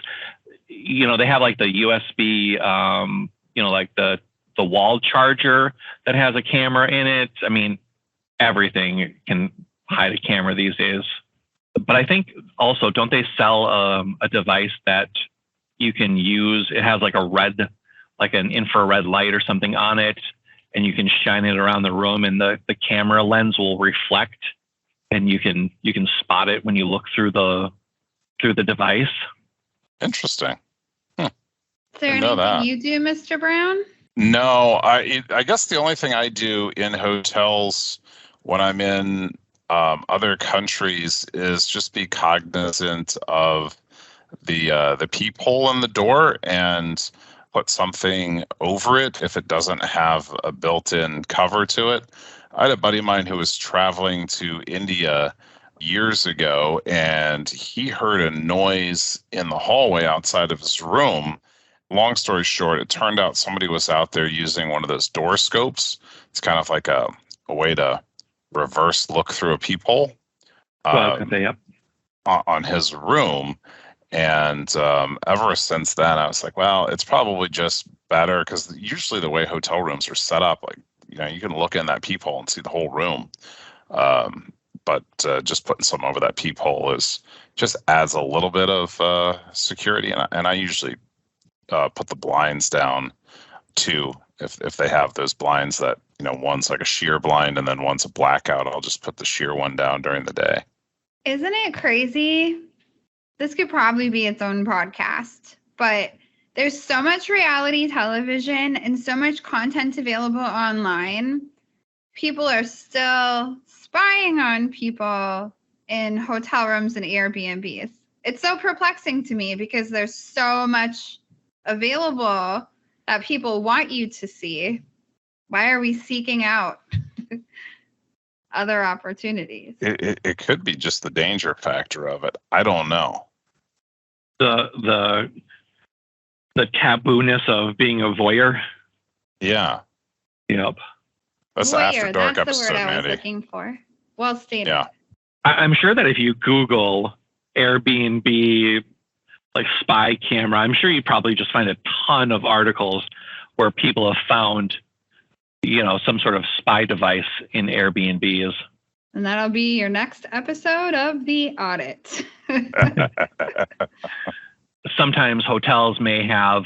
They have like the USB, like the Wold charger that has a camera in it. I mean, everything can hide a camera these days. But I think also, don't they sell a device that you can use? It has like an infrared light or something on it, and you can shine it around the room, and the camera lens will reflect, and you can spot it when you look through the device. Interesting. Is there anything you do, Mr. Brown? No, I guess the only thing I do in hotels when I'm in other countries is just be cognizant of the peephole in the door and put something over it if it doesn't have a built-in cover to it. I had a buddy of mine who was traveling to India years ago, and he heard a noise in the hallway outside of his room. Long story short, it turned out somebody was out there using one of those door scopes. It's kind of like a way to reverse look through a peephole on his room. And ever since then, I was like, well, it's probably just better, because usually the way hotel rooms are set up, like, you can look in that peephole and see the whole room. But just putting something over that peephole just adds a little bit of security. And I usually put the blinds down too. If they have those blinds that, one's like a sheer blind and then one's a blackout, I'll just put the sheer one down during the day. Isn't it crazy? This could probably be its own podcast, but there's so much reality television and so much content available online. People are still spying on people in hotel rooms and Airbnbs. It's so perplexing to me, because there's so much available that people want you to see. Why are we seeking out other opportunities? It could be just the danger factor of it. I don't know. The taboo-ness of being a voyeur. Yeah. Yep. That's voyeur, the After Dark that's the episode, word I was Mandy. looking for. Well stated. Yeah. I'm sure that if you Google Airbnb, like spy camera, I'm sure you probably just find a ton of articles where people have found, some sort of spy device in Airbnbs. And that'll be your next episode of The Audit. Sometimes hotels may have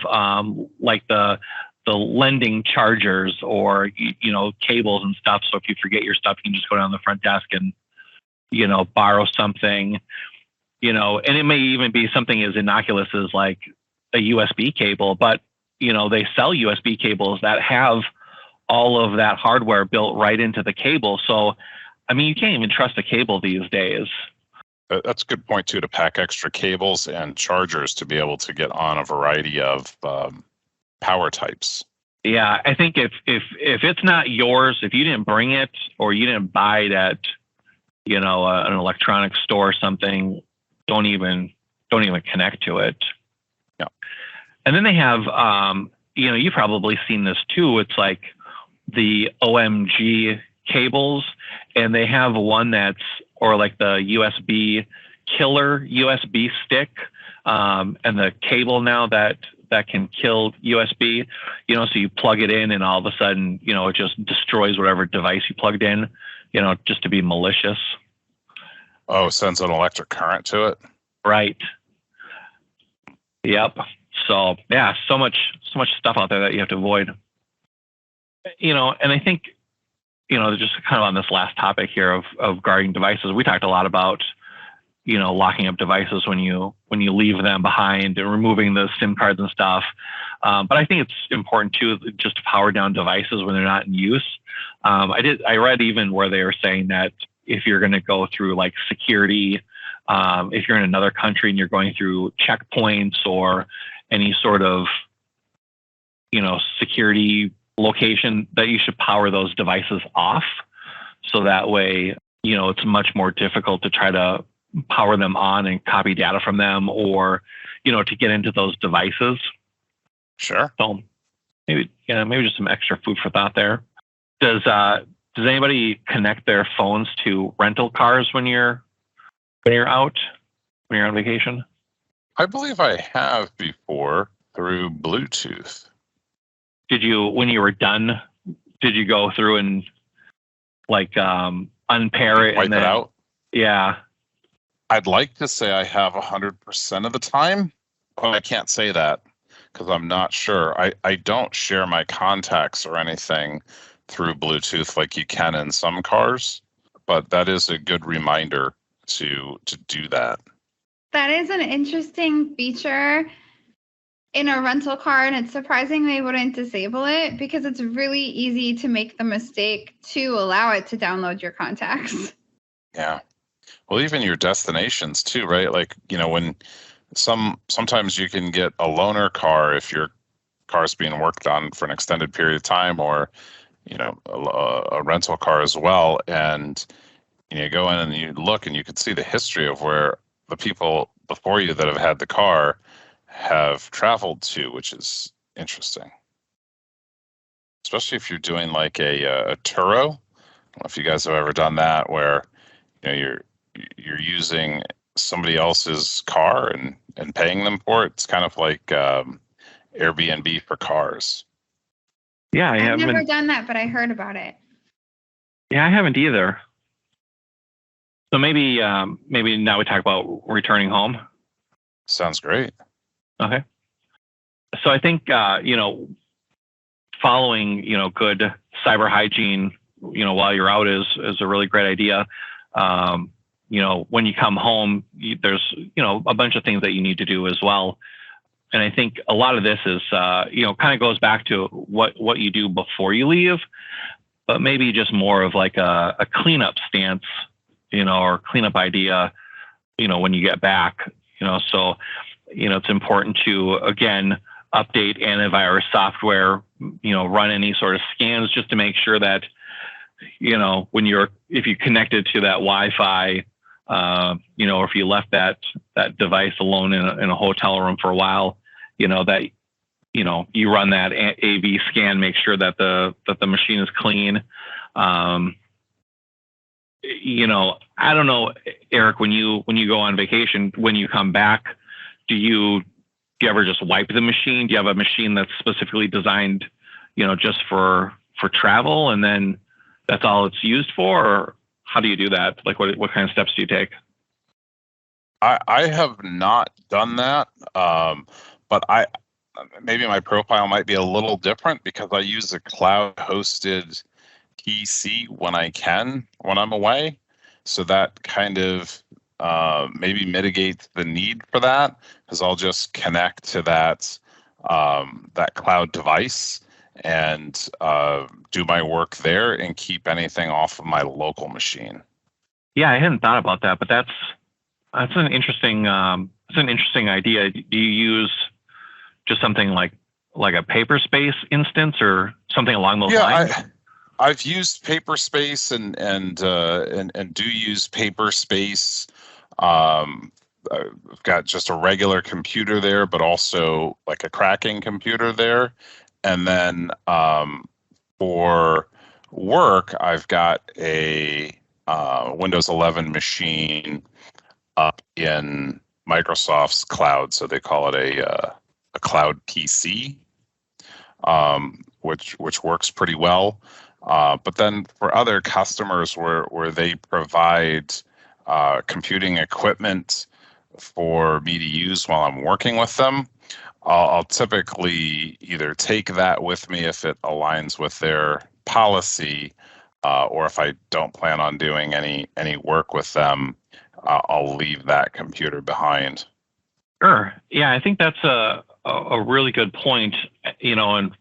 like the lending chargers or, cables and stuff. So if you forget your stuff, you can just go down the front desk and, borrow something, and it may even be something as innocuous as like a USB cable, but, they sell USB cables that have all of that hardware built right into the cable. So, I mean, you can't even trust a cable these days. That's a good point too, to pack extra cables and chargers to be able to get on a variety of power types. Yeah, I think if it's not yours, if you didn't bring it or you didn't buy it at, an electronics store or something, don't even connect to it. Yeah. And then they have, you've probably seen this too. It's like the OMG cables, and they have one or like the USB killer USB stick, and the cable now that can kill USB, so you plug it in and all of a sudden, it just destroys whatever device you plugged in, just to be malicious. Oh, sends an electric current to it. Right. Yep. So yeah, so much stuff out there that you have to avoid. And I think, just kind of on this last topic here of guarding devices, we talked a lot about, locking up devices when you leave them behind and removing the SIM cards and stuff. But I think it's important too, just to power down devices when they're not in use. I read even where they were saying that if you're going to go through like security, if you're in another country and you're going through checkpoints or any sort of, security location, that you should power those devices off. So that way, it's much more difficult to try to power them on and copy data from them, or, to get into those devices. Sure. So maybe just some extra food for thought there. Does anybody connect their phones to rental cars when you're out, when you're on vacation? I believe I have before through Bluetooth. Did you, when you were done, did you go through and unpair it Wipe and then it out? Yeah. I'd like to say I have 100% of the time, but I can't say that because I'm not sure. I don't share my contacts or anything through Bluetooth like you can in some cars, but that is a good reminder to do that. That is an interesting feature in a rental car, and it's surprising they wouldn't disable it because it's really easy to make the mistake to allow it to download your contacts. Yeah. Well, even your destinations too, right? Like, when sometimes you can get a loaner car if your car's being worked on for an extended period of time, or, a rental car as well. And, you go in and you look and you can see the history of where the people before you that have had the car have traveled to, which is interesting. Especially if you're doing like a Turo. I don't know if you guys have ever done that, where you're using somebody else's car and paying them for it. It's kind of like Airbnb for cars. Yeah, I've never done that, but I heard about it. Yeah, I haven't either. So maybe now we talk about returning home. Sounds great. Okay. So I think following good cyber hygiene while you're out is a really great idea. When you come home, there's a bunch of things that you need to do as well. And I think a lot of this is kind of goes back to what you do before you leave, but maybe just more of like a cleanup stance, or cleanup idea, when you get back. So it's important to, again, update antivirus software, run any sort of scans just to make sure that if you connected to that Wi-Fi, or if you left that device alone in a hotel room for a while, that you run that AV scan, make sure that the machine is clean. I don't know, Eric, when you go on vacation, when you come back, do you ever just wipe the machine? Do you have a machine that's specifically designed, just for travel, and then that's all it's used for? Or how do you do that? Like what kind of steps do you take? I have not done that, but maybe my profile might be a little different because I use a cloud-hosted PC when I'm away. So that kind of maybe mitigates the need for that, because I'll just connect to that cloud device and do my work there and keep anything off of my local machine. Yeah, I hadn't thought about that, but that's an interesting idea. Do you use just something like a Paperspace instance or something along those lines? I've used Paperspace and do use Paperspace. I've got just a regular computer there, but also like a cracking computer there. And then for work, I've got a Windows 11 machine up in Microsoft's cloud, so they call it a cloud PC, which works pretty well. But then for other customers where they provide computing equipment for me to use while I'm working with them, I'll typically either take that with me if it aligns with their policy, or if I don't plan on doing any work with them, I'll leave that computer behind. Sure. Yeah, I think that's a really good point. And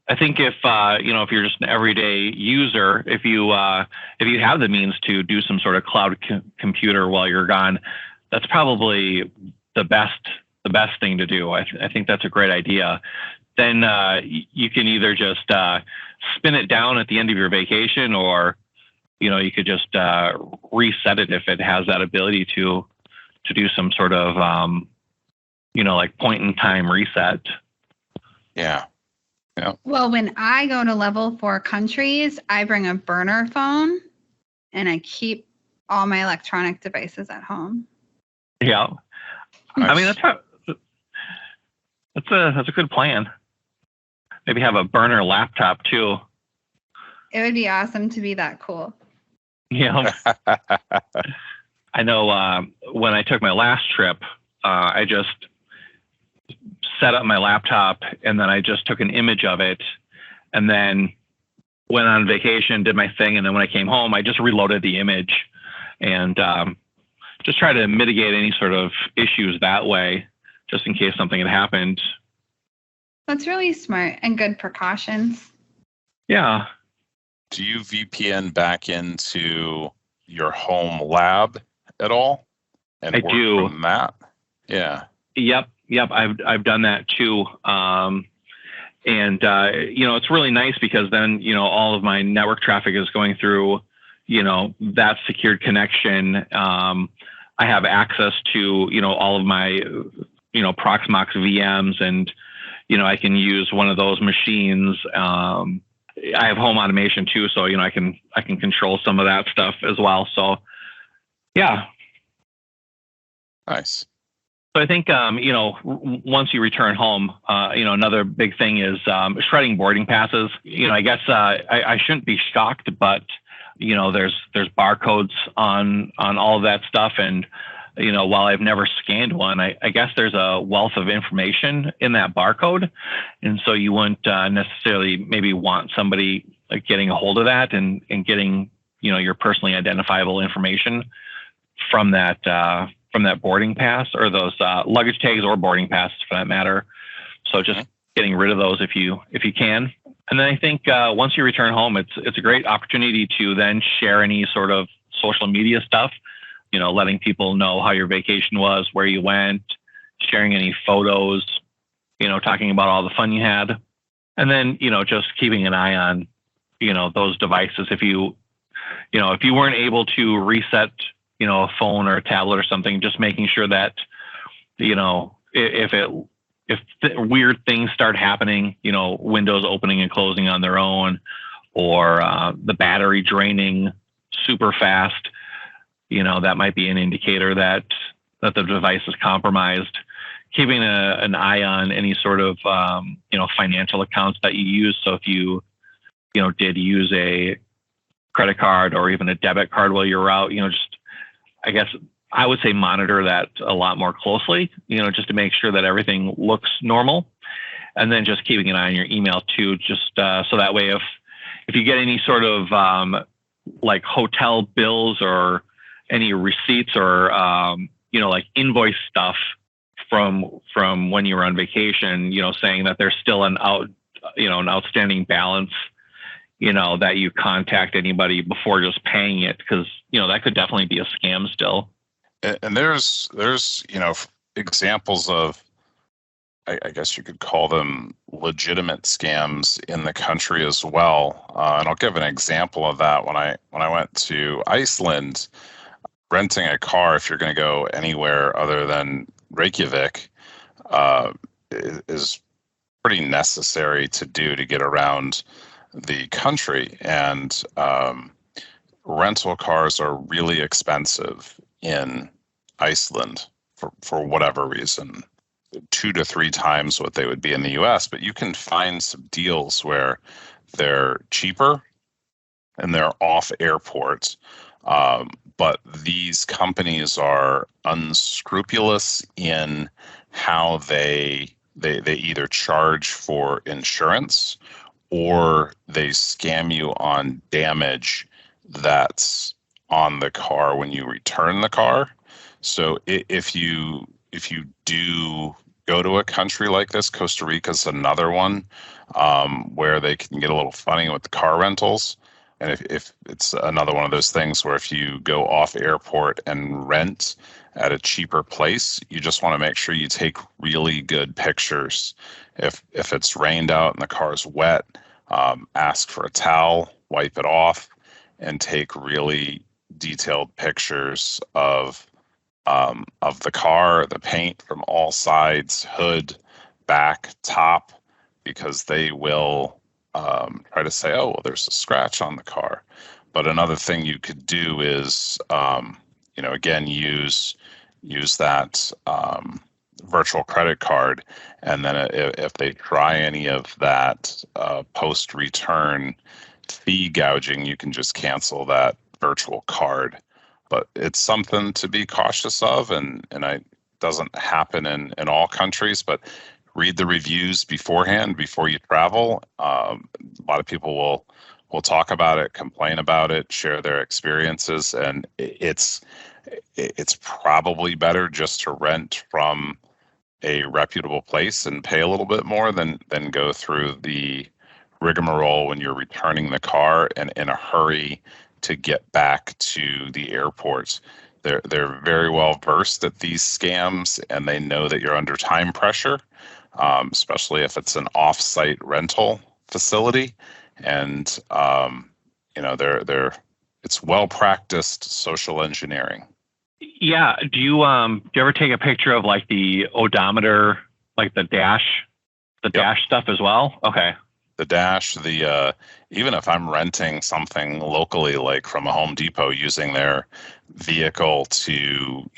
I think if you're just an everyday user, if you have the means to do some sort of cloud computer while you're gone, that's probably the best thing to do. I think that's a great idea. Then you can either just spin it down at the end of your vacation, or you could just reset it if it has that ability to do some sort of like point in time reset. Yeah. Yeah. Well, when I go to level 4 countries, I bring a burner phone and I keep all my electronic devices at home. Yeah. Nice. I mean, that's a good plan. Maybe have a burner laptop too. It would be awesome to be that cool. Yeah. I know when I took my last trip, I just set up my laptop and then I just took an image of it and then went on vacation, did my thing. And then when I came home, I just reloaded the image and just try to mitigate any sort of issues that way, just in case something had happened. That's really smart and good precautions. Yeah. Do you VPN back into your home lab at all? And I work do. from that? Yeah. Yep. I've done that too. And it's really nice because then, all of my network traffic is going through, that secured connection. I have access to, all of my, Proxmox VMs and, I can use one of those machines. I have home automation too. So, I can control some of that stuff as well. So yeah. Nice. So I think, once you return home, another big thing is shredding boarding passes. I guess I shouldn't be shocked, but, there's barcodes on all of that stuff. And, while I've never scanned one, I guess there's a wealth of information in that barcode. And so you wouldn't necessarily maybe want somebody like getting a hold of that and getting, your personally identifiable information from that boarding pass or those luggage tags or boarding passes for that matter. So just getting rid of those if you can. And then I think once you return home, it's a great opportunity to then share any sort of social media stuff, letting people know how your vacation was, where you went, sharing any photos, talking about all the fun you had. And then, just keeping an eye on, those devices. If you weren't able to reset a phone or a tablet or something, just making sure that, if weird things start happening, windows opening and closing on their own, or the battery draining super fast, that might be an indicator that the device is compromised. Keeping an eye on any sort of, financial accounts that you use. So if you, did use a credit card or even a debit card while you're out, just, I guess I would say monitor that a lot more closely, just to make sure that everything looks normal. And then just keeping an eye on your email too, just so that way if you get any sort of like hotel bills or any receipts or, like invoice stuff from when you were on vacation, saying that there's still an outstanding balance, that you contact anybody before just paying it. Cause that could definitely be a scam still. And there's examples of, I guess you could call them legitimate scams in the country as well. And I'll give an example of that. When I went to Iceland, renting a car, if you're going to go anywhere other than Reykjavik, is pretty necessary to do to get around the country. And rental cars are really expensive in Iceland for whatever reason, 2 to 3 times what they would be in the US. But you can find some deals where they're cheaper and they're off airport. But these companies are unscrupulous in how they either charge for insurance or they scam you on damage that's on the car when you return the car. So if you do go to a country like this, Costa Rica is another one where they can get a little funny with the car rentals. And if it's another one of those things where if you go off airport and rent at a cheaper place, you just want to make sure you take really good pictures. If it's rained out and the car's wet, ask for a towel, wipe it off, and take really detailed pictures of the car, the paint from all sides, hood, back, top, because they will try to say, oh, well, there's a scratch on the car. But another thing you could do is, again, use that virtual credit card, and then if they try any of that post-return fee gouging, you can just cancel that virtual card. But it's something to be cautious of, and it doesn't happen in all countries, but read the reviews beforehand before you travel. A lot of people will talk about it, complain about it, share their experiences, and it's probably better just to rent from a reputable place and pay a little bit more than go through the rigmarole when you're returning the car and in a hurry to get back to the airport. They're very well versed at these scams, and they know that you're under time pressure, especially if it's an off-site rental facility. And it's well practiced social engineering. Yeah. Do you ever take a picture of like the odometer, like the dash stuff as well? Okay. The dash, even if I'm renting something locally, like from a Home Depot, using their vehicle to,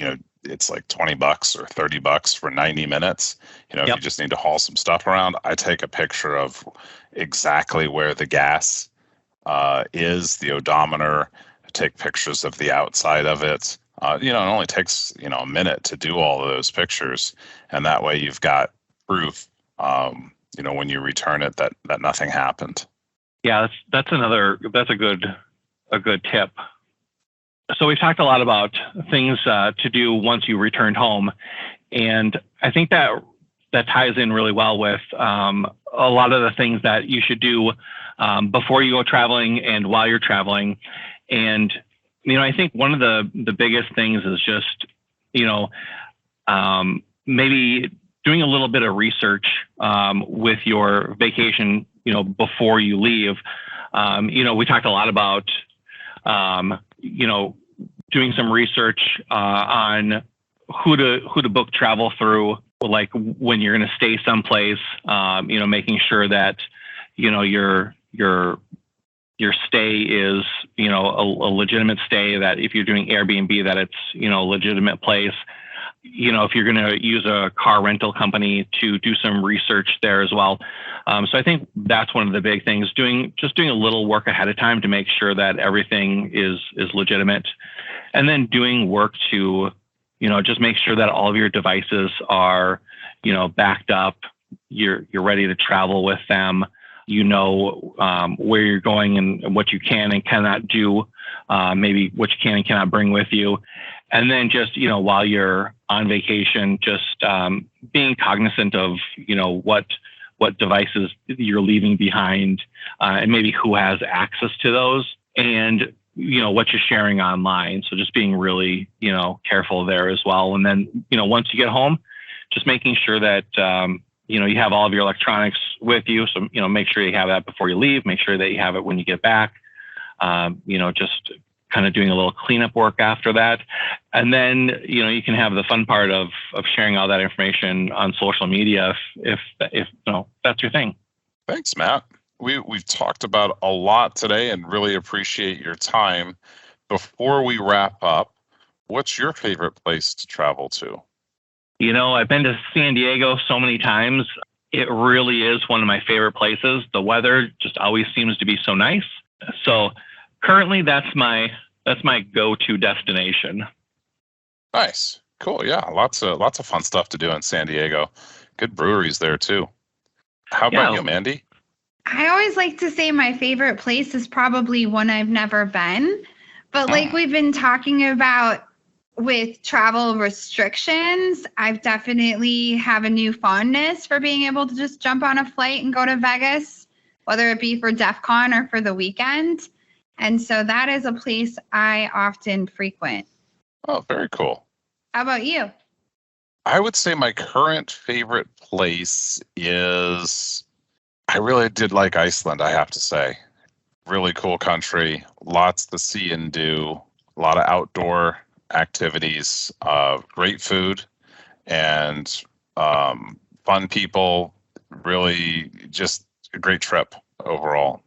it's like $20 or $30 for 90 minutes. If you just need to haul some stuff around, I take a picture of exactly where the gas is, the odometer, take pictures of the outside of it. It only takes, a minute to do all of those pictures. And that way you've got proof, when you return it, that nothing happened. Yeah, that's a good tip. So we've talked a lot about things to do once you returned home. And I think that ties in really well with a lot of the things that you should do before you go traveling and while you're traveling. And, I think one of the biggest things is just, maybe doing a little bit of research with your vacation, before you leave. We talked a lot about, doing some research on who to book travel through, like when you're going to stay someplace, making sure that, your stay is, a legitimate stay, that if you're doing Airbnb, that it's, a legitimate place. If you're going to use a car rental company, to do some research there as well. So I think that's one of the big things, doing a little work ahead of time to make sure that everything is legitimate, and then doing work to, just make sure that all of your devices are, backed up. You're ready to travel with them. Where you're going and what you can and cannot do, maybe what you can and cannot bring with you. And then just, while you're on vacation, just being cognizant of, what devices you're leaving behind, and maybe who has access to those, and, what you're sharing online. So just being really, careful there as well. And then, once you get home, just making sure that, you have all of your electronics with you. So, make sure you have that before you leave. Make sure that you have it when you get back. Just kind of doing a little cleanup work after that. And then, you can have the fun part of sharing all that information on social media if that's your thing. Thanks, Matt. We've talked about a lot today and really appreciate your time. Before we wrap up, what's your favorite place to travel to? I've been to San Diego so many times. It really is one of my favorite places. The weather just always seems to be so nice. So currently that's my go-to destination. Nice. Cool. Yeah. Lots of fun stuff to do in San Diego. Good breweries there too. How about you, Mandy? I always like to say my favorite place is probably one I've never been, but like we've been talking about with travel restrictions, I've definitely have a new fondness for being able to just jump on a flight and go to Vegas, whether it be for DEF CON or for the weekend. And so that is a place I often frequent. Oh, very cool. How about you? I would say my current favorite place is, I really did like Iceland, I have to say. really cool country, lots to see and do, a lot of outdoor activities, great food, and fun people. Really, just a great trip overall.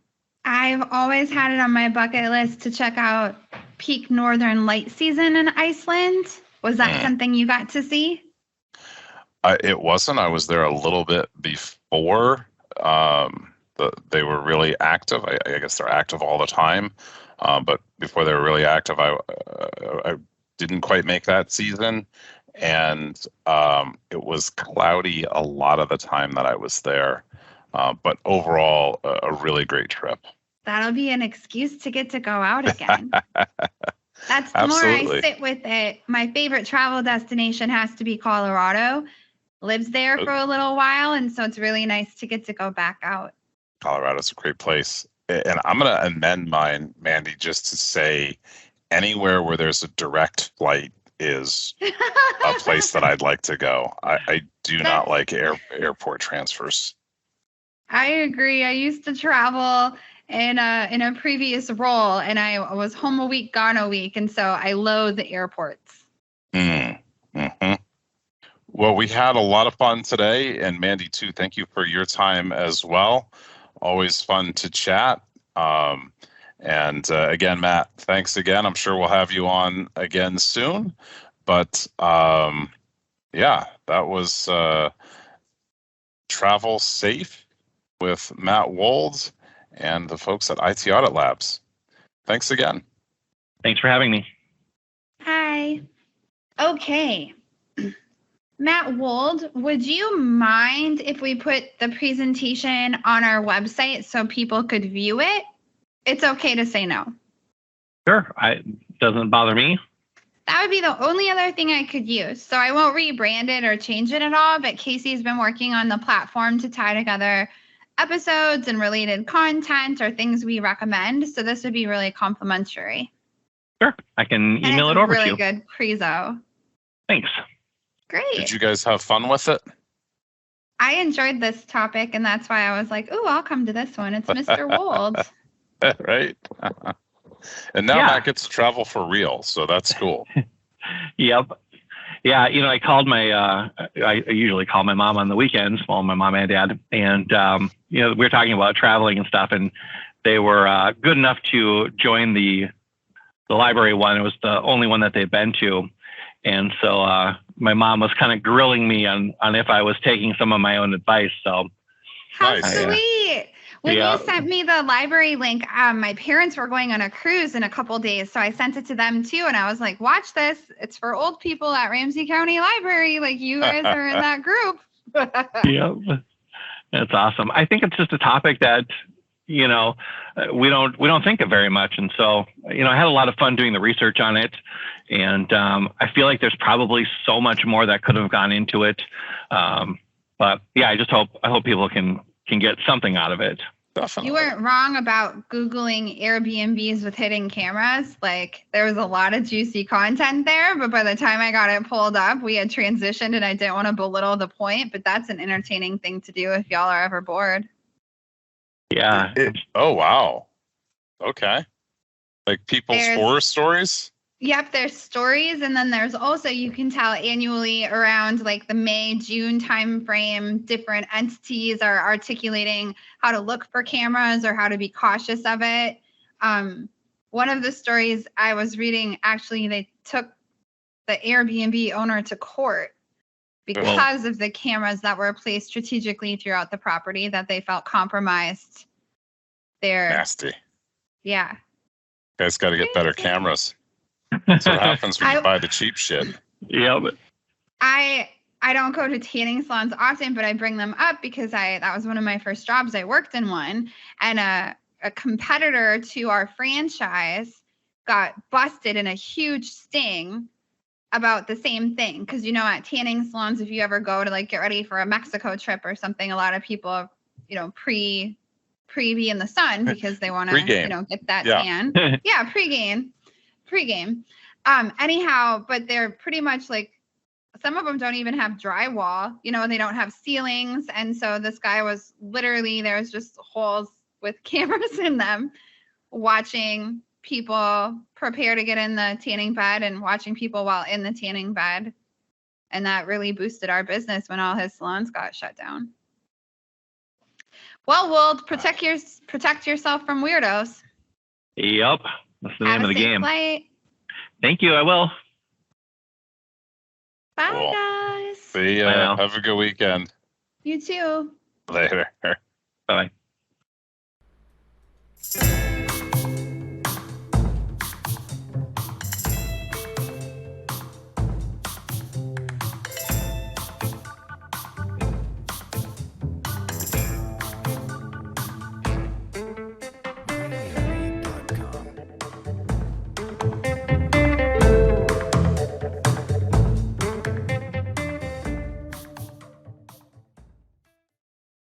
I've always had it on my bucket list to check out peak northern light season in Iceland. Was that something you got to see? It wasn't. I was there a little bit before. They were really active. I guess they're active all the time. But before they were really active, I didn't quite make that season. And it was cloudy a lot of the time that I was there. But overall, a really great trip. That'll be an excuse to get to go out again. That's the more Absolutely. I sit with it. My favorite travel destination has to be Colorado. Lives there for a little while, and so it's really nice to get to go back out. Colorado's a great place. And I'm going to amend mine, Mandy, just to say anywhere where there's a direct flight is a place that I'd like to go. I do not like airport transfers. I agree. I used to travel in a previous role, and I was home a week, gone a week, and so I loathe the airports. Mm-hmm. Well, we had a lot of fun today, and Mandy too. Thank you for your time as well. Always fun to chat. And again, Matt, thanks again. I'm sure we'll have you on again soon. But yeah, that was Travel Safe with Matt Wold and the folks at IT Audit Labs. Thanks again. Thanks for having me. Hi. Okay. Matt Wold, would you mind if we put the presentation on our website so people could view it? It's okay to say no. Sure. Doesn't bother me. That would be the only other thing I could use. So I won't rebrand it or change it at all, but Casey's been working on the platform to tie together episodes and related content or things we recommend. So this would be really complimentary. Sure. I can email it over to you. Really good prezo. Thanks. Great. Did you guys have fun with it? I enjoyed this topic, and that's why I was like, "Ooh, I'll come to this one." It's Mr. Wold. Right. And now Matt gets to travel for real, so that's cool. Yep. Yeah, I called I usually call my mom on the weekends, well, my mom and dad, and we were talking about traveling and stuff, and they were good enough to join the library one. It was the only one that they'd been to. And so my mom was kind of grilling me on if I was taking some of my own advice. So how sweet. When you sent me the library link, my parents were going on a cruise in a couple days. So I sent it to them too. And I was like, watch this. It's for old people at Ramsey County Library. Like you guys are in that group. Yep. That's awesome. I think it's just a topic that, we don't think of very much. And so, I had a lot of fun doing the research on it. And I feel like there's probably so much more that could have gone into it. But yeah, I hope people can get something out of it. Definitely. You weren't wrong about Googling Airbnbs with hidden cameras. Like there was a lot of juicy content there, but by the time I got it pulled up, we had transitioned and I didn't want to belittle the point, but that's an entertaining thing to do if y'all are ever bored. Yeah. Oh, wow. Okay. Like people's horror stories? Yep, there's stories, and then there's also, you can tell annually around like the May, June timeframe, different entities are articulating how to look for cameras or how to be cautious of it. One of the stories I was reading, actually, they took the Airbnb owner to court because of the cameras that were placed strategically throughout the property that they felt compromised their... Nasty. Yeah. You guys got to get better cameras. That's what happens when you buy the cheap shit. Yeah, but I don't go to tanning salons often, but I bring them up because that was one of my first jobs. I worked in one, and a competitor to our franchise got busted in a huge sting about the same thing. Because at tanning salons, if you ever go to like get ready for a Mexico trip or something, a lot of people pre be in the sun because they want to get that tan. Yeah, pregame. Anyhow, but they're pretty much like, some of them don't even have drywall, they don't have ceilings. And so this guy was literally, there's just holes with cameras in them watching people prepare to get in the tanning bed and watching people while in the tanning bed. And that really boosted our business when all his salons got shut down. Well, Wold, protect yourself from weirdos. Yep. That's the Have name of a the safe game. flight. Thank you. I will. Bye, Cool. guys. See ya. Bye now. Have a good weekend. You too. Later. Bye.